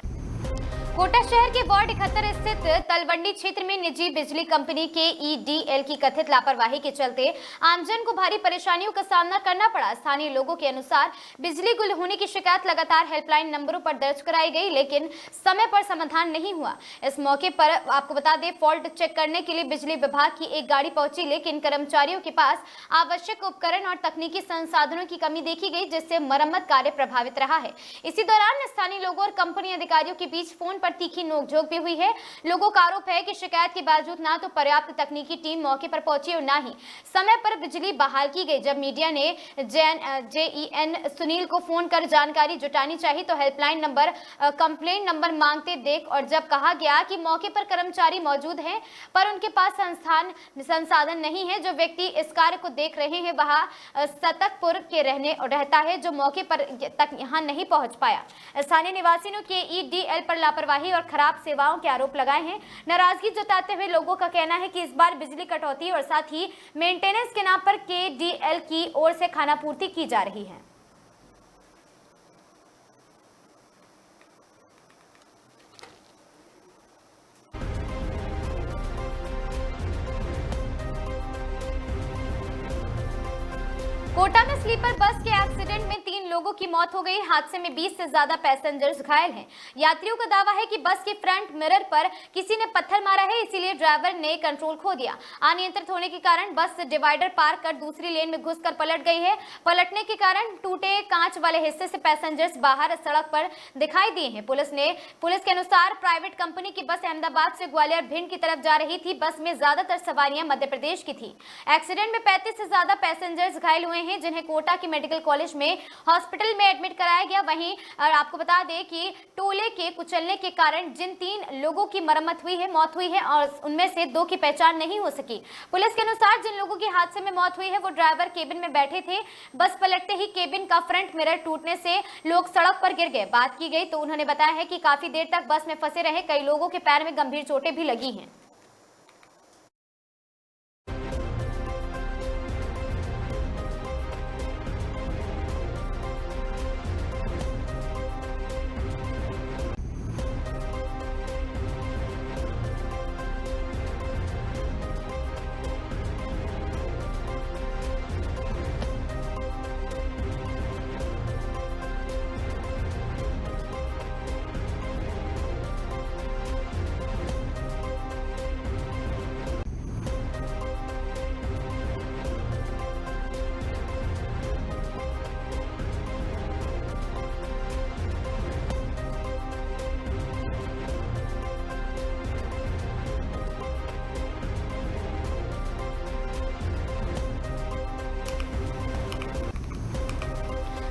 कोटा शहर के वार्ड 71 स्थित तलवंडी क्षेत्र में निजी बिजली कंपनी के ईडीएल की कथित लापरवाही के चलते आमजन को भारी परेशानियों का सामना करना पड़ा। स्थानीय लोगों के अनुसार बिजली गुल होने की शिकायत लगातार हेल्पलाइन नंबरों पर दर्ज कराई गई, लेकिन समय पर समाधान नहीं हुआ। इस मौके पर आपको बता दें, फॉल्ट चेक करने के लिए बिजली विभाग की एक गाड़ी पहुंची, लेकिन कर्मचारियों के पास आवश्यक उपकरण और तकनीकी संसाधनों की कमी देखी गई, जिससे मरम्मत कार्य प्रभावित रहा है। इसी दौरान स्थानीय लोगों और कंपनी अधिकारियों के बीच फोन पर तीखी नोकझोंक भी हुई है। लोगों का आरोप है कि शिकायत के बावजूद ना तो पर्याप्त तकनीकी टीम मौके पर पहुंची और ना ही समय पर बिजली बहाल की गई। जब मीडिया ने जेईएन सुनील को फोन कर जानकारी जुटानी चाहिए तो हेल्पलाइन नंबर, कंप्लेंट नंबर मांगते देख और जब कहा गया कि मौके पर कर्मचारी मौजूद हैं पर उनके पास संसाधन नहीं है, जो व्यक्ति इस कार्य को देख रहे हैं वह सतकपुर के रहता है, जो मौके पर तक यहाँ नहीं पहुंच पाया। स्थानीय निवासियों के ईडीएल पर लापरवाही और खराब सेवाओं के आरोप लगाए हैं। नाराजगी जताते हुए लोगों का कहना है कि इस बार बिजली कटौती और साथ ही मेंटेनेंस के नाम पर केडीएल की ओर से खानापूर्ति की जा रही है। कोटा में स्लीपर बस के एक्सीडेंट में 3 लोगों की मौत हो गई। हादसे में 20 से ज्यादा पैसेंजर्स घायल हैं। यात्रियों का दावा है कि बस के फ्रंट मिरर पर किसी ने पत्थर मारा है, इसीलिए ड्राइवर ने कंट्रोल खो दिया। अनियंत्रित होने के कारण बस डिवाइडर पार कर दूसरी लेन में घुसकर पलट गई है। पलटने के कारण टूटे कांच वाले हिस्से से पैसेंजर्स बाहर सड़क पर दिखाई दिए हैं। पुलिस के अनुसार प्राइवेट कंपनी की बस अहमदाबाद से ग्वालियर भिंड की तरफ जा रही थी। बस में ज्यादातर सवारियां मध्य प्रदेश की थी। एक्सीडेंट में 35 से ज्यादा पैसेंजर्स घायल हुए हैं, जिन्हें कोटा के मेडिकल कॉलेज में हॉस्पिटल में एडमिट कराया गया। वहीं आपको बता दें कि टोले के कुचलने के कारण जिन 3 लोगों की मौत हुई है और उनमें से 2 की पहचान नहीं हो सकी। पुलिस के अनुसार जिन लोगों की हादसे में मौत हुई है वो ड्राइवर केबिन में बैठे थे। बस पलटते ही केबिन का फ्रंट मिरर टूटने से लोग सड़क पर गिर गए। बात की गई तो उन्होंने बताया है कि काफी देर तक बस में फंसे रहे। कई लोगों के पैर में गंभीर चोटें भी लगी हैं।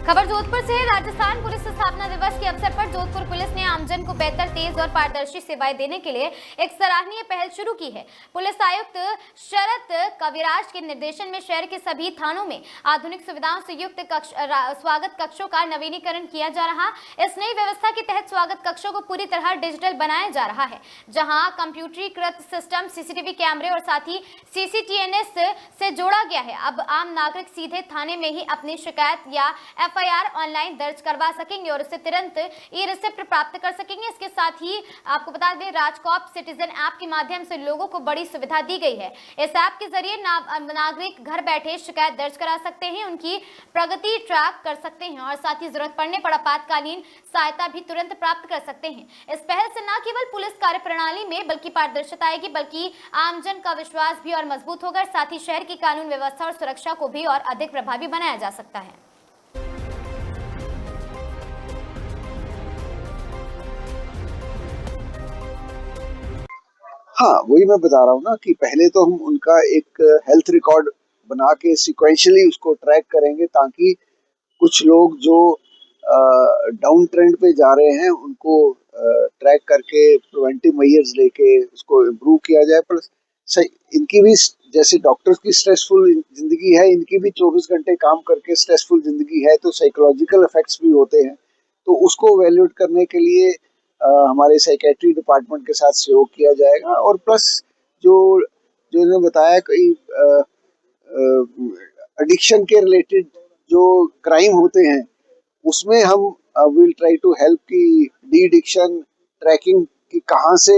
खबर जोधपुर से है। राजस्थान पुलिस स्थापना दिवस के अवसर पर जोधपुर पुलिस ने आमजन को बेहतर, तेज और पारदर्शी सेवाएं देने के लिए एक सराहनीय पहल शुरू की है। पुलिस आयुक्त शरद कविराज के निर्देशन में शहर के सभी थानों में आधुनिक सुविधाओं से युक्त स्वागत कक्षों का नवीनीकरण किया जा रहा। इस नई व्यवस्था के तहत स्वागत कक्षों को पूरी तरह डिजिटल बनाया जा रहा है, जहां कंप्यूटरीकृत सिस्टम, सीसीटीवी कैमरे और साथ ही सीसीटीएनएस से जोड़ा गया है। अब आम नागरिक सीधे थाने में ही अपनी शिकायत या एफआईआर ऑनलाइन दर्ज करवा सकेंगे और उससे तुरंत ई रिसिप्ट प्राप्त कर सकेंगे। इसके साथ ही आपको बता दें, राजकॉप सिटीजन ऐप के माध्यम से लोगों को बड़ी सुविधा दी गई है। इस ऐप के जरिए नागरिक घर बैठे शिकायत दर्ज करा सकते हैं, उनकी प्रगति ट्रैक कर सकते हैं और साथ ही जरूरत पड़ने पर आपातकालीन सहायता भी तुरंत प्राप्त कर सकते हैं। इस पहल से न केवल पुलिस कार्यप्रणाली में बल्कि पारदर्शिता आएगी, बल्कि आमजन का विश्वास भी और मजबूत होगा। साथ ही शहर की कानून व्यवस्था और सुरक्षा को भी और अधिक प्रभावी बनाया जा सकता है। हाँ, वही मैं बता रहा हूँ ना कि पहले तो हम उनका एक हेल्थ रिकॉर्ड बना के सिक्वेंशली उसको ट्रैक करेंगे, ताकि कुछ लोग जो डाउन ट्रेंड पे जा रहे हैं उनको ट्रैक करके प्रिवेंटिव मेजर्स लेके उसको इम्प्रूव किया जाए। पर इनकी भी, जैसे डॉक्टर्स की स्ट्रेसफुल जिंदगी है, इनकी भी 24 घंटे काम करके स्ट्रेसफुल जिंदगी है, तो साइकोलॉजिकल इफेक्ट्स भी होते हैं। तो उसको वैल्यूएट करने के लिए हमारे साइकेट्री डिपार्टमेंट के साथ सहयोग किया जाएगा। और प्लस जो इन्होंने बताया, कई एडिक्शन के रिलेटेड जो क्राइम होते हैं उसमें हम विल ट्राई टू हेल्प की डी एडिक्शन ट्रैकिंग की, कहाँ से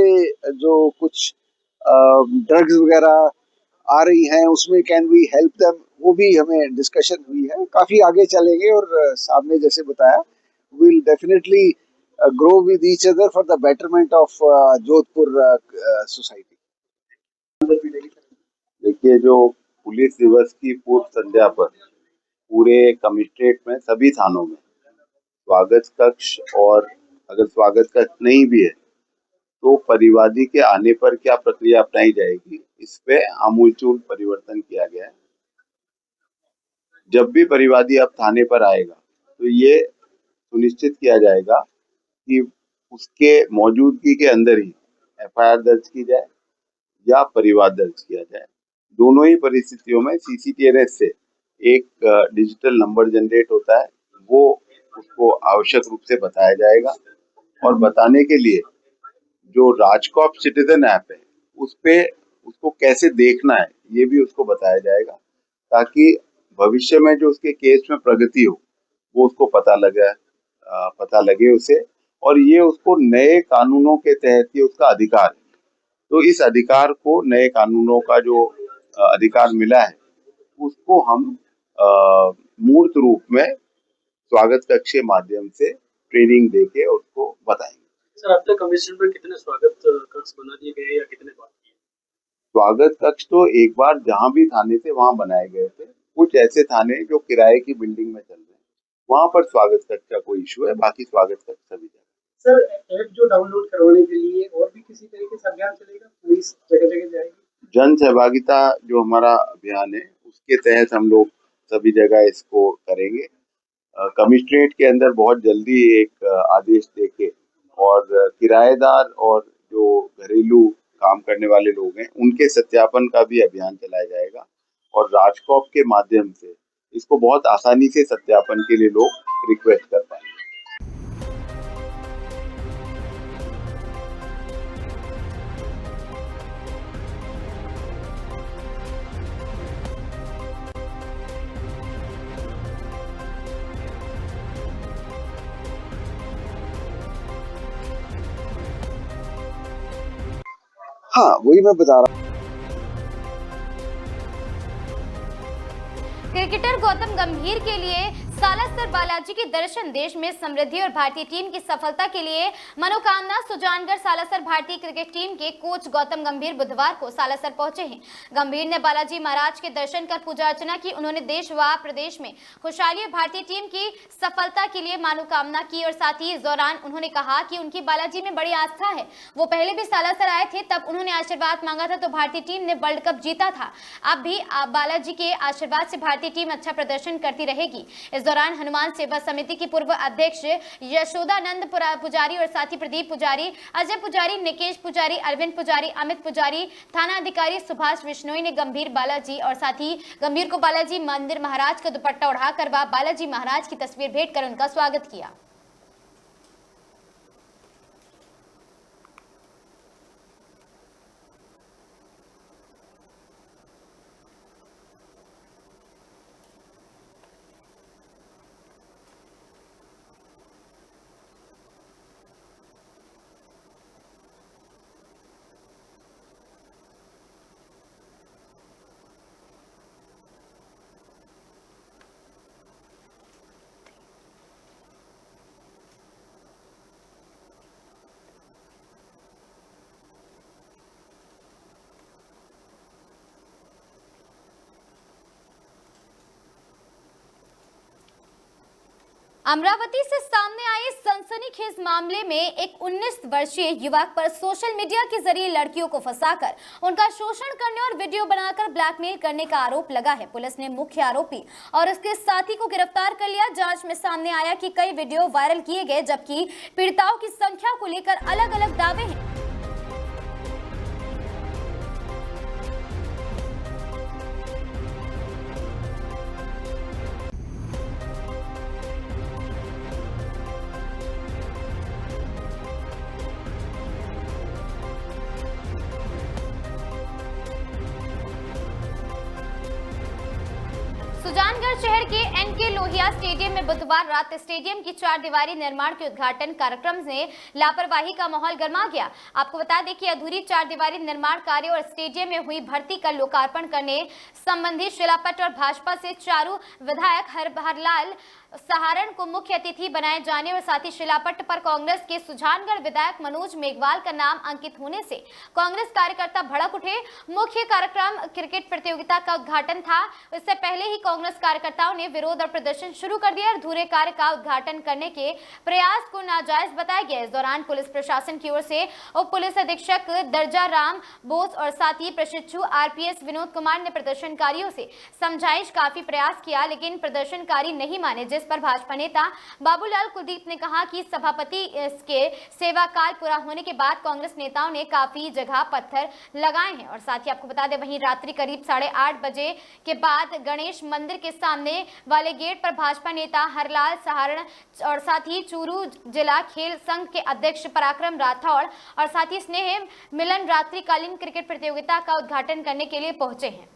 जो कुछ ड्रग्स वगैरह आ रही हैं उसमें कैन वी हेल्प देम, वो भी हमें डिस्कशन हुई है। काफ़ी आगे चलेंगे और साहब ने जैसे बताया, will definitely grow with each other for the betterment of Jodhpur society. देखिए, जो पुलिस दिवस की पूर्व संध्या पर पूरे कमिश्नरेट में सभी थानों में स्वागत कक्ष, और अगर स्वागत कक्ष नहीं भी है तो परिवादी के आने पर क्या प्रक्रिया अपनाई जाएगी, इस पे आमूलचूल परिवर्तन किया गया है। जब भी परिवादी अब थाने पर आएगा तो ये सुनिश्चित किया जाएगा कि उसके मौजूदगी के अंदर ही एफआईआर दर्ज की जाए या परिवाद दर्ज किया जाए। दोनों ही परिस्थितियों में सीसीटीएनएस से एक डिजिटल नंबर जनरेट होता है, वो उसको आवश्यक रूप से बताया जाएगा। और बताने के लिए जो राजकॉप सिटीजन ऐप है उस पे उसको कैसे देखना है ये भी उसको बताया जाएगा, ताकि भविष्य में जो उसके केस में प्रगति हो वो उसको पता लगे उसे, और ये उसको नए कानूनों के तहत ये उसका अधिकार है। तो इस अधिकार को, नए कानूनों का जो अधिकार मिला है, उसको हम मूर्त रूप में स्वागत कक्ष के माध्यम से ट्रेनिंग देके उसको बताएंगे। सर, अब तक कमीशन पर कितने स्वागत कक्ष बना दिए गए या कितने बाकी हैं? स्वागत कक्ष तो एक बार जहां भी थाने थे वहां बनाए गए थे। कुछ ऐसे थाने जो किराए की बिल्डिंग में चल रहे हैं वहां पर स्वागत कक्ष का कोई इशू है, बाकी स्वागत कक्ष सभी जगह। सर, ऐप जो डाउनलोड करवाने के लिए और भी किसी तरीके से अभियान चलेगा? पुलिस जगह जगह जाएगी? जन सहभागिता जो हमारा अभियान है उसके तहत हम लोग सभी जगह इसको करेंगे। कमिश्नरेट के अंदर बहुत जल्दी एक आदेश देके और किराएदार और जो घरेलू काम करने वाले लोग हैं उनके सत्यापन का भी अभियान चलाया जाएगा और राजकॉप के माध्यम से इसको बहुत आसानी से सत्यापन के लिए लोग रिक्वेस्ट कर पाएंगे। हाँ, वही मैं बता रहा हूँ। क्रिकेटर गौतम गंभीर के लिए सालासर बालाजी के दर्शन देश में समृद्धि और भारतीय टीम की सफलता के लिए मनोकामना। सुजानगढ़ सालासर भारतीय क्रिकेट टीम के कोच गौतम गंभीर बुधवार को सालासर पहुंचे हैं। गंभीर ने बालाजी महाराज के दर्शन कर पूजा अर्चना की। उन्होंने देश व प्रदेश में खुशहाली और भारतीय टीम की सफलता के लिए मनोकामना की और साथ ही इस दौरान उन्होंने कहा कि उनकी बालाजी में बड़ी आस्था है। वो पहले भी सालासर आए थे, तब उन्होंने आशीर्वाद मांगा था तो भारतीय टीम ने वर्ल्ड कप जीता था। अब भी बालाजी के आशीर्वाद से भारतीय टीम अच्छा प्रदर्शन करती रहेगी। इस दौरान हनुमान सेवा समिति की पूर्व अध्यक्ष यशोदानंद पुजारी और साथी प्रदीप पुजारी, अजय पुजारी, निकेश पुजारी, अरविंद पुजारी, अमित पुजारी, थाना अधिकारी सुभाष बिश्नोई ने गंभीर बालाजी और साथी गंभीर को बालाजी मंदिर महाराज का दुपट्टा उड़ाकर व बालाजी महाराज की तस्वीर भेंट कर उनका स्वागत किया। अमरावती से सामने आए सनसनीखेज मामले में एक 19 वर्षीय युवक पर सोशल मीडिया के जरिए लड़कियों को फंसाकर उनका शोषण करने और वीडियो बनाकर ब्लैकमेल करने का आरोप लगा है। पुलिस ने मुख्य आरोपी और उसके साथी को गिरफ्तार कर लिया। जांच में सामने आया कि कई वीडियो वायरल किए गए, जबकि पीड़िताओं की संख्या को लेकर अलग अलग दावे हैं। सुजानगढ़ शहर के एनके लोहिया स्टेडियम में बुधवार रात स्टेडियम की 4 दीवारी निर्माण के उद्घाटन कार्यक्रम से लापरवाही का माहौल गर्मा गया। आपको बता दें कि अधूरी 4 दीवारी निर्माण कार्य और स्टेडियम में हुई भर्ती का लोकार्पण करने संबंधी शिलापट और भाजपा से चारू विधायक हरलाल सहारण को मुख्य अतिथि बनाए जाने और साथ ही शिलापट पर कांग्रेस के सुजानगढ़ विधायक मनोज मेघवाल का नाम अंकित होने से कांग्रेस कार्यकर्ता भड़क उठे। मुख्य कार्यक्रम क्रिकेट प्रतियोगिता का उद्घाटन था। इससे पहले ही कांग्रेस कार्यकर्ताओं ने विरोध और प्रदर्शन शुरू कर दिया। अधूरे कार्य का उद्घाटन करने के प्रयास को नाजायज बताया गया। इस दौरान पुलिस प्रशासन की ओर से उप पुलिस अधीक्षक दर्जा राम बोस और साथ ही प्रशिक्षु आरपीएस विनोद कुमार ने प्रदर्शनकारियों से समझाइश काफी प्रयास किया, लेकिन प्रदर्शनकारी नहीं माने, जिस पर भाजपा नेता बाबूलाल कुलदीप ने कहा कि सभापति के सेवा काल पूरा होने के बाद कांग्रेस नेताओं ने काफी जगह पत्थर लगाए हैं। और साथ ही आपको बता दें, वहीं रात्रि करीब 8:30 बजे के बाद गणेश मंदिर के सामने वाले गेट पर भाजपा नेता हरलाल सहारण और साथ ही चूरू जिला खेल संघ के अध्यक्ष पराक्रम राठौड़ और साथ ही स्नेह मिलन रात्रिकालीन क्रिकेट प्रतियोगिता का उद्घाटन करने के लिए पहुंचे हैं।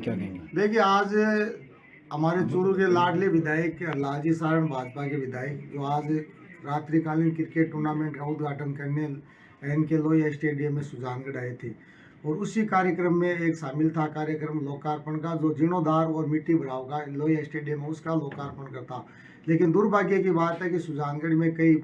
क्या कहेंगे? देखिए, आज हमारे चूरू के लाडले विधायक लालजी सारण भाजपा के विधायक जो आज रात्रिकालीन क्रिकेट टूर्नामेंट का उद्घाटन करने एनके लोहिया स्टेडियम में सुजानगढ़ आए थे और उसी कार्यक्रम में एक शामिल था कार्यक्रम लोकार्पण का, जो जीर्णोद्धार और मिट्टी भराव का लोहिया स्टेडियम है उसका लोकार्पण का था। लेकिन दुर्भाग्य की बात है कि सुजानगढ़ में कई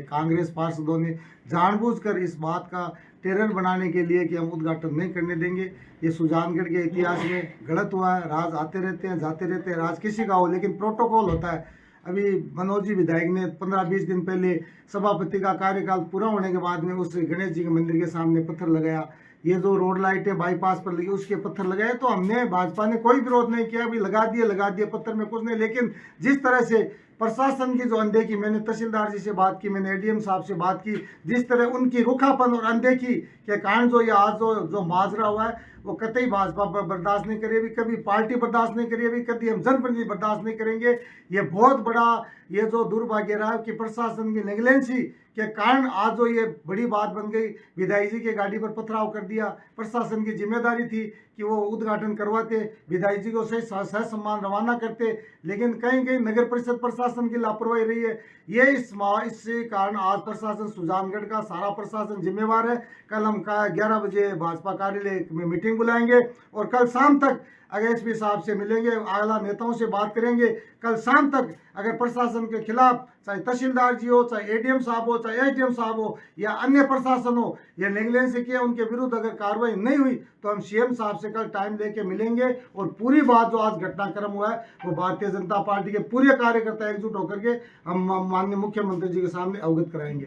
कांग्रेस पार्षदों ने जानबूझकर इस बात का टेरर बनाने के लिए कि हम उद्घाटन नहीं करने देंगे। ये सुजानगढ़ के इतिहास में गलत हुआ है। राज आते रहते हैं, जाते रहते हैं, राज किसी का हो, लेकिन प्रोटोकॉल होता है। अभी मनोज जी विधायक ने 15-20 दिन पहले सभापति का कार्यकाल पूरा होने के बाद में उस गणेश जी के मंदिर के सामने पत्थर लगाया। ये जो रोड लाइट है बाईपास पर लगी उसके पत्थर लगाए, तो हमने भाजपा ने कोई विरोध नहीं किया, अभी लगा दिए पत्थर में कुछ नहीं। लेकिन जिस तरह से प्रशासन की जो अनदेखी, मैंने तहसीलदार जी से बात की, मैंने एडीएम साहब से बात की, जिस तरह उनकी रुखापन और अनदेखी के कारण जो ये आज जो माजरा हुआ है वो कतई भाजपा पर बर्दाश्त नहीं करेगी, कभी पार्टी बर्दाश्त नहीं करेगी, कभी हम जनप्रतिनिधि बर्दाश्त नहीं करेंगे। ये बहुत बड़ा ये जो दुर्भाग्य रहा है कि प्रशासन की नेगलेंसी के कारण आज जो ये बड़ी बात बन गई, विधायक जी के गाड़ी पर पथराव कर दिया। प्रशासन की जिम्मेदारी थी कि वो उद्घाटन करवाते, विधायक जी को सही सम्मान रवाना करते, लेकिन कहीं कहीं नगर परिषद प्रशासन की लापरवाही रही है। ये इससे कारण आज प्रशासन सुजानगढ़ का सारा प्रशासन जिम्मेवार है। कल हम 11 बजे भाजपा कार्यालय में मीटिंग बुलाएंगे और कल शाम तक अगर एसपी साहब से मिलेंगे, आला नेताओं से बात करेंगे। कल शाम तक अगर प्रशासन के खिलाफ चाहे तहसीलदार जी हो, चाहे एडीएम साहब हो, चाहे एसडीएम साहब हो या अन्य प्रशासन हो, या नेगलेंसी किया उनके विरुद्ध अगर कार्रवाई नहीं हुई तो हम सीएम साहब से कल टाइम लेके मिलेंगे और पूरी बात जो आज घटनाक्रम हुआ है वो भारतीय जनता पार्टी के पूरे कार्यकर्ता एकजुट होकर के हम माननीय मुख्यमंत्री जी के सामने अवगत कराएंगे।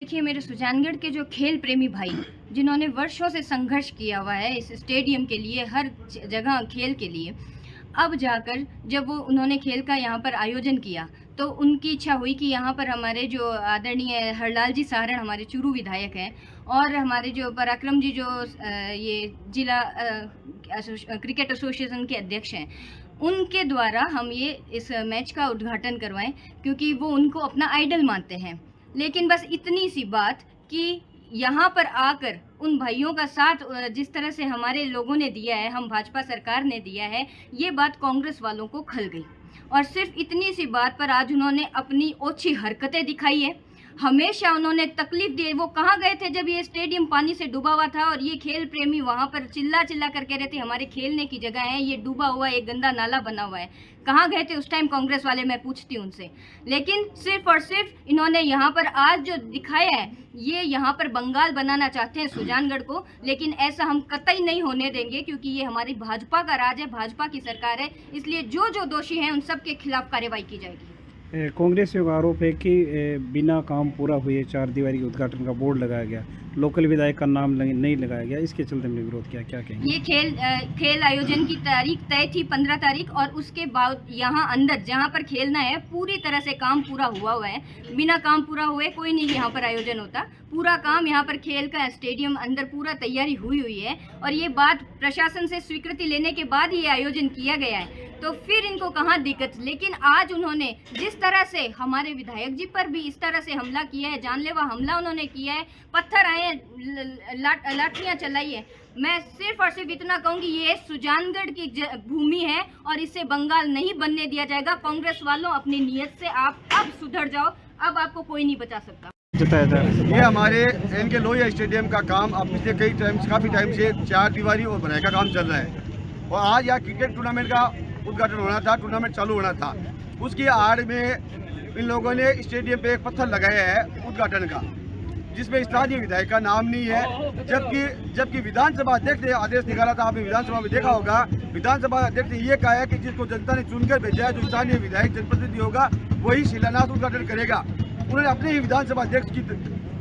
देखिए, मेरे सुजानगढ़ के जो खेल प्रेमी भाई जिन्होंने वर्षों से संघर्ष किया हुआ है इस स्टेडियम के लिए, हर जगह खेल के लिए, अब जाकर जब वो उन्होंने खेल का यहाँ पर आयोजन किया तो उनकी इच्छा हुई कि यहाँ पर हमारे जो आदरणीय हरलाल जी सारण हमारे चूरू विधायक हैं और हमारे जो पराक्रम जी जो ये जिला क्रिकेट एसोसिएशन के अध्यक्ष हैं, उनके द्वारा हम ये इस मैच का उद्घाटन करवाएं, क्योंकि वो उनको अपना आइडल मानते हैं। लेकिन बस इतनी सी बात कि यहाँ पर आकर उन भाइयों का साथ जिस तरह से हमारे लोगों ने दिया है, हम भाजपा सरकार ने दिया है, ये बात कांग्रेस वालों को खल गई। और सिर्फ इतनी सी बात पर आज उन्होंने अपनी ओछी हरकतें दिखाई है। हमेशा उन्होंने तकलीफ दी। वो कहाँ गए थे जब ये स्टेडियम पानी से डूबा हुआ था और ये खेल प्रेमी वहाँ पर चिल्ला चिल्ला कर कह रहे थे हमारे खेलने की जगह है, ये डूबा हुआ एक गंदा नाला बना हुआ है। कहाँ गए थे उस टाइम कांग्रेस वाले, मैं पूछती हूँ उनसे। लेकिन सिर्फ और सिर्फ इन्होंने यहाँ पर आज जो दिखाया है, ये यहाँ पर बंगाल बनाना चाहते हैं सुजानगढ़ को, लेकिन ऐसा हम कतई नहीं होने देंगे, क्योंकि ये हमारी भाजपा का राज है, भाजपा की सरकार है। इसलिए जो जो दोषी हैं उन सब के खिलाफ कार्रवाई की जाएगी। कांग्रेसियों का आरोप है कि बिना काम पूरा हुए 4 दीवारी के उद्घाटन का बोर्ड लगाया गया, लोकल विधायक का नाम नहीं लगाया गया, इसके चलते हमने विरोध किया। क्या कहेंगे? ये खेल आयोजन की तारीख तय थी 15 तारीख और उसके बाद यहाँ अंदर जहाँ पर खेलना है पूरी तरह से काम पूरा हुआ है। बिना काम पूरा हुए कोई नहीं यहाँ पर आयोजन होता। पूरा काम यहाँ पर खेल का स्टेडियम अंदर पूरा तैयारी हुई है और ये बात प्रशासन से स्वीकृति लेने के बाद ये आयोजन किया गया है, तो फिर इनको कहाँ दिक्कत। लेकिन आज उन्होंने जिस तरह से हमारे विधायक जी पर भी इस तरह से हमला किया है, जानलेवा हमला उन्होंने किया है, पत्थर आए, लाठियाँ चलाई है। मैं सिर्फ और सिर्फ इतना कहूँगी, ये सुजानगढ़ की भूमि है और इसे बंगाल नहीं बनने दिया जाएगा। कांग्रेस वालों, अपनी नीयत से आप अब सुधर जाओ, अब आपको कोई नहीं बचा सकता। ये हमारे एनके लोहिया स्टेडियम का काम अब पिछले काफ़ी टाइम से 4 दीवारी और बनाए का काम चल रहा है और आज यहाँ क्रिकेट टूर्नामेंट का उद्घाटन होना था, टूर्नामेंट चालू होना था। उसकी आड़ में इन लोगों ने स्टेडियम पे एक पत्थर लगाया है उद्घाटन का, जिसमें स्थानीय विधायक का नाम नहीं है, जबकि विधानसभा अध्यक्ष ने आदेश निकाला था। आपने विधानसभा में देखा होगा, विधानसभा अध्यक्ष ने ये कहा है कि जिसको जनता ने चुनकर भेजा है, जो स्थानीय विधायक जनप्रतिनिधि होगा वही शिलान्यास उद्घाटन करेगा। उन्होंने अपने ही विधानसभा अध्यक्ष की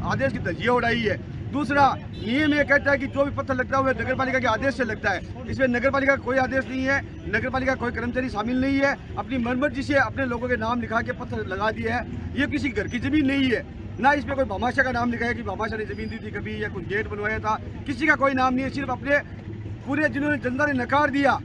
आदेश की धज्जियां उड़ाई है। दूसरा, नियम ये कहता है कि जो भी पत्थर लगता है वो नगर पालिका के आदेश से लगता है। इसमें नगर पालिका का कोई आदेश नहीं है, नगर पालिका कोई कर्मचारी शामिल नहीं है। अपनी मनमर्जी से अपने लोगों के नाम लिखा के पत्थर लगा दिए है। ये किसी घर की जमीन नहीं है, ना इसमें कोई भामाशाह का नाम लिखा है कि भामाशाह ने जमीन दी थी कभी या कुछ गेट बनवाया था, किसी का कोई नाम नहीं है। सिर्फ अपने पूरे जिन्होंने जनता ने नकार दिया,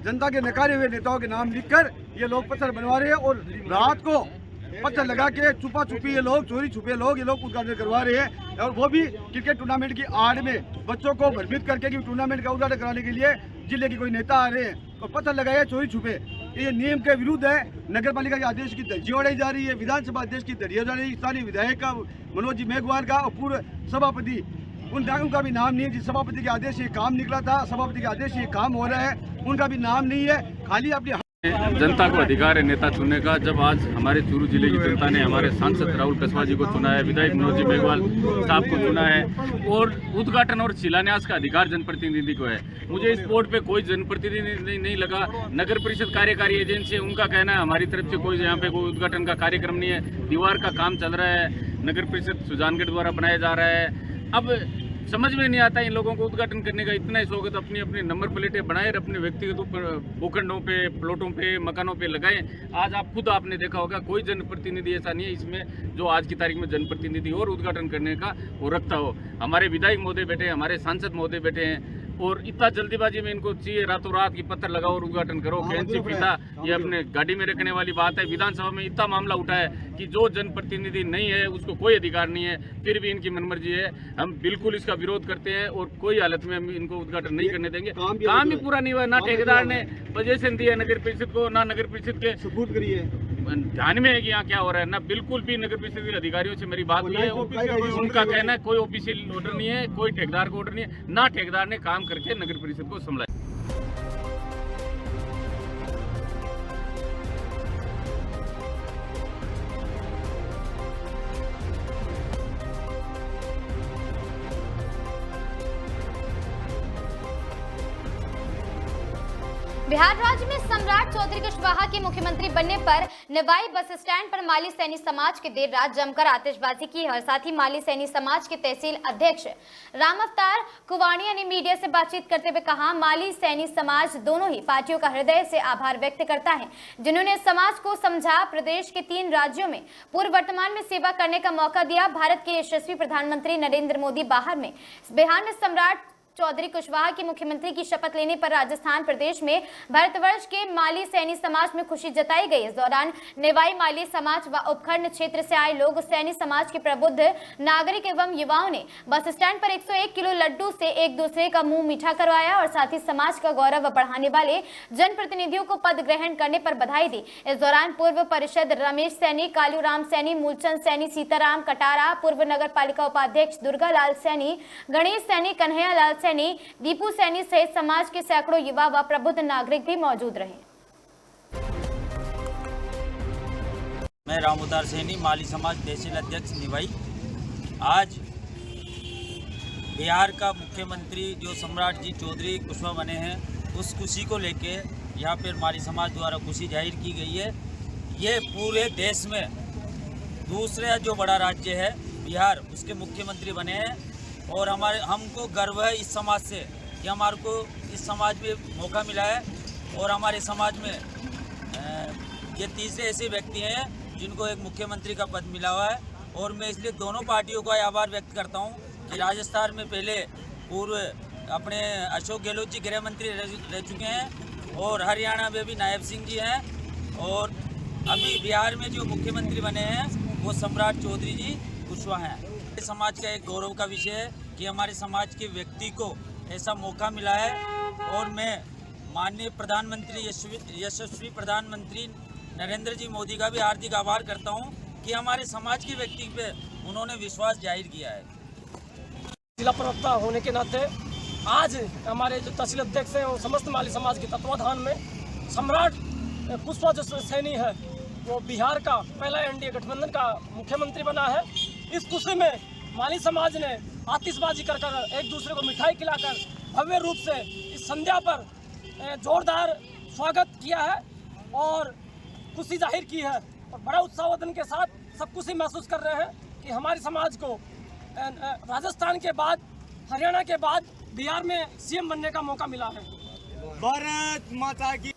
जनता के नकारे हुए नेताओं के नाम लिखकर ये लोग पत्थर बनवा रहे हैं और रात को पत्थर लगा के छुपा छुपी ये लोग, चोरी छुपे लोग, ये लोग उद्घाटन करवा रहे हैं, और वो भी क्रिकेट टूर्नामेंट की आड़ में बच्चों को भ्रमित करके कि टूर्नामेंट का उद्घाटन कराने के लिए जिले के कोई नेता आ रहे हैं और पत्थर लगाए चोरी छुपे। ये नियम के विरुद्ध है। नगर पालिका के आदेश की धज्जी उड़ाई जा रही है, विधानसभा अध्यक्ष की धज्जी उड़ाई जा रही है, स्थानीय विधायक का मनोज जी मेघवाल का और पूर्व सभापति उनका भी नाम नहीं है। जिस सभापति के आदेश ये काम निकला था, सभापति के आदेश ये काम हो रहा है, उनका भी नाम नहीं है। खाली अपनी जनता को अधिकार है नेता चुनने का। जब आज हमारे चूरू जिले की जनता ने हमारे सांसद राहुल कसवा जी को चुना है, विधायक मनोज जी मेघवाल साहब को चुना है, और उद्घाटन और शिलान्यास का अधिकार जनप्रतिनिधि को है। मुझे इस बोर्ड पे कोई जनप्रतिनिधि नहीं लगा। नगर परिषद कार्यकारी एजेंसी है, उनका कहना है हमारी तरफ से कोई यहाँ पे कोई उद्घाटन का कार्यक्रम नहीं है। दीवार का काम चल रहा है, नगर परिषद सुजानगढ़ द्वारा बनाया जा रहा है। अब समझ में नहीं आता इन लोगों को उद्घाटन करने का इतना ही शौक है तो अपनी अपनी नंबर प्लेटें बनाए, अपने व्यक्तिगत भूखंडों पे, प्लॉटों पे, मकानों पे लगाएं। आज आपने देखा होगा कोई जनप्रतिनिधि ऐसा नहीं है इसमें जो आज की तारीख में जनप्रतिनिधि और उद्घाटन करने का वो रखता हो। हमारे विधायक महोदय बैठे हैं, हमारे सांसद महोदय बैठे हैं, और इतना जल्दीबाजी में इनको चाहिए रातों रात की पत्थर लगाओ और उद्घाटन करो, कैंची फीता, ये अपने गाड़ी में रखने वाली बात है। विधानसभा में इतना मामला उठा है कि जो जनप्रतिनिधि नहीं है उसको कोई अधिकार नहीं है, फिर भी इनकी मनमर्जी है। हम बिल्कुल इसका विरोध करते हैं और कोई हालत में हम इनको उद्घाटन नहीं करने देंगे। काम ही पूरा नहीं हुआ, ना ठेकेदार ने पोजीशन दी है नगर परिषद को, ना नगर परिषद के सबूत करिए ध्यान में है कि यहाँ क्या हो रहा है, ना बिल्कुल भी नगर परिषद के अधिकारियों से मेरी बात हुई है। उनका कहना है कोई ऑफिशियल ऑर्डर नहीं है, कोई ठेकेदार का ऑर्डर नहीं है, ना ठेकेदार ने काम करके नगर परिषद को संभाला। बिहार राज्य में सम्राट चौधरी कुशवाहा के मुख्यमंत्री बनने पर निवाई बस स्टैंड पर माली सैनी समाज के देर रात जमकर आतिशबाजी की और साथ ही माली सैनी समाज के तहसील अध्यक्ष राम अवतार कुवाणिया ने मीडिया से बातचीत करते हुए कहा, माली सैनी समाज दोनों ही पार्टियों का हृदय से आभार व्यक्त करता है जिन्होंने समाज को समझा, प्रदेश के 3 राज्यों में पूर्व वर्तमान में सेवा करने का मौका दिया। भारत के यशस्वी प्रधानमंत्री नरेंद्र मोदी बिहार में सम्राट चौधरी कुशवाहा की मुख्यमंत्री की शपथ लेने पर राजस्थान प्रदेश में भारतवर्ष के माली सैनी समाज में खुशी जताई गई। इस दौरान नेवाई माली समाज व उपखंड क्षेत्र से आए लोग सैनी समाज के प्रबुद्ध नागरिक एवं युवाओं ने बस स्टैंड पर 101 किलो लड्डू से एक दूसरे का मुंह मीठा करवाया और साथ ही समाज का गौरव बढ़ाने वाले जनप्रतिनिधियों को पद ग्रहण करने पर बधाई दी। इस दौरान पूर्व परिषद रमेश सैनी, कालूराम सैनी, मूलचंद सैनी, सीताराम कटारा, पूर्व नगर पालिका उपाध्यक्ष दुर्गा लाल सैनी, गणेश सैनी, कन्हैया लाल सैनी, दीपू सैनी सहित समाज के सैकड़ों युवा व प्रबुद्ध नागरिक भी मौजूद रहे। मैं राम अवतार सैनी, माली समाज तहसील अध्यक्ष निवाई। आज बिहार का मुख्यमंत्री जो सम्राट जी चौधरी कुशवाहा बने हैं, उस खुशी को लेके यहाँ पर माली समाज द्वारा खुशी जाहिर की गई है। ये पूरे देश में दूसरा जो बड़ा राज्य है बिहार, उसके मुख्यमंत्री बने हैं और हमको गर्व है इस समाज से कि हमारे को इस समाज में मौका मिला है और हमारे समाज में ये तीसरे ऐसे व्यक्ति हैं जिनको एक मुख्यमंत्री का पद मिला हुआ है। और मैं इसलिए दोनों पार्टियों का आभार व्यक्त करता हूं कि राजस्थान में पहले पूर्व अपने अशोक गहलोत जी गृह मंत्री रह चुके हैं और हरियाणा में भी नायब सिंह जी हैं और अभी बिहार में जो मुख्यमंत्री बने हैं वो सम्राट चौधरी जी कुशवाहा हैं। समाज का एक गौरव का विषय है कि हमारे समाज के व्यक्ति को ऐसा मौका मिला है और मैं माननीय प्रधानमंत्री यशस्वी प्रधानमंत्री नरेंद्र जी मोदी का भी हार्दिक आभार करता हूं कि हमारे समाज के व्यक्ति पे उन्होंने विश्वास जाहिर किया है। जिला प्रवक्ता होने के नाते आज हमारे जो तहसील अध्यक्ष हैं और समस्त माली समाज के तत्वाधान में सम्राट कुशवाहा जो सैनी है वो बिहार का पहला एनडीए गठबंधन का मुख्यमंत्री बना है। इस खुशी में माली समाज ने आतिशबाजी कर एक दूसरे को मिठाई खिलाकर भव्य रूप से इस संध्या पर जोरदार स्वागत किया है और खुशी जाहिर की है और बड़ा उत्साहवर्धन के साथ सब खुशी महसूस कर रहे हैं कि हमारे समाज को राजस्थान के बाद, हरियाणा के बाद बिहार में सीएम बनने का मौका मिला है। भारत माता की।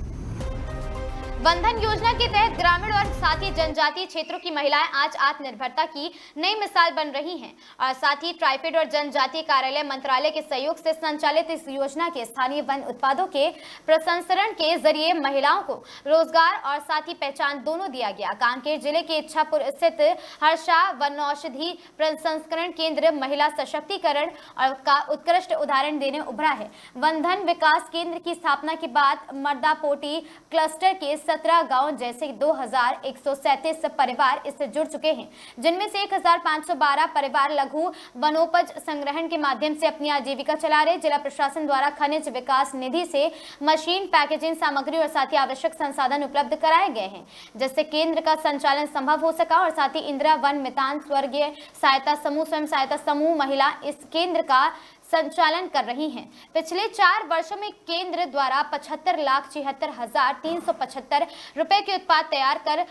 वनधन योजना के तहत ग्रामीण और साथ ही जनजातीय क्षेत्रों की महिलाएं आज आत्मनिर्भरता की नई मिसाल बन रही हैं और साथ ही ट्राइफेड और जनजातीय कार्यालय मंत्रालय के सहयोग से संचालित इस योजना के स्थानीय वन उत्पादों के प्रसंस्करण के जरिए महिलाओं को रोजगार और साथ ही पहचान दोनों दिया गया। कांकेर जिले के इच्छापुर स्थित हर्षा वनौषधि प्रसंस्करण केंद्र महिला सशक्तिकरण और का उत्कृष्ट उदाहरण देने उभरा है। वनधन विकास केंद्र की स्थापना के बाद मर्दापोटी क्लस्टर के 17 गांव जैसे 2137 परिवार इससे जुड़ चुके हैं, जिनमें से 1512 परिवार लघु वनोपज संग्रहण के माध्यम से अपनी आजीविका चला रहे। जिला प्रशासन द्वारा खनिज विकास निधि से मशीन, पैकेजिंग सामग्री और साथ ही आवश्यक संसाधन उपलब्ध कराए गए हैं, जिससे केंद्र का संचालन संभव हो सका और साथ ही इंदिरा वन मितान स्वर्गीय सहायता समूह स्वयं सहायता समूह महिला इस केंद्र का संचालन कर रही हैं। पिछले 4 वर्षों में केंद्र द्वारा 75,76,375 रुपए के उत्पाद तैयार कर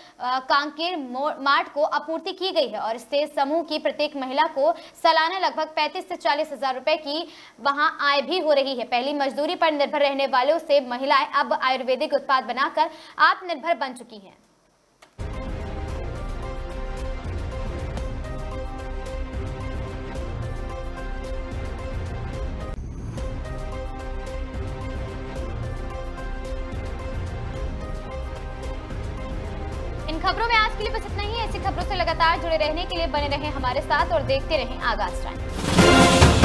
कांकेर मार्ट को आपूर्ति की गई है और इससे समूह की प्रत्येक महिला को सालाना लगभग 35 से 40 हजार रुपए की वहां आय भी हो रही है। पहली मजदूरी पर निर्भर रहने वालों से महिलाएं अब आयुर्वेदिक उत्पाद बनाकर आत्मनिर्भर बन चुकी हैं। इन खबरों में आज के लिए बस इतना ही। ऐसी खबरों से लगातार जुड़े रहने के लिए बने रहें हमारे साथ और देखते रहें आगाज टाइम।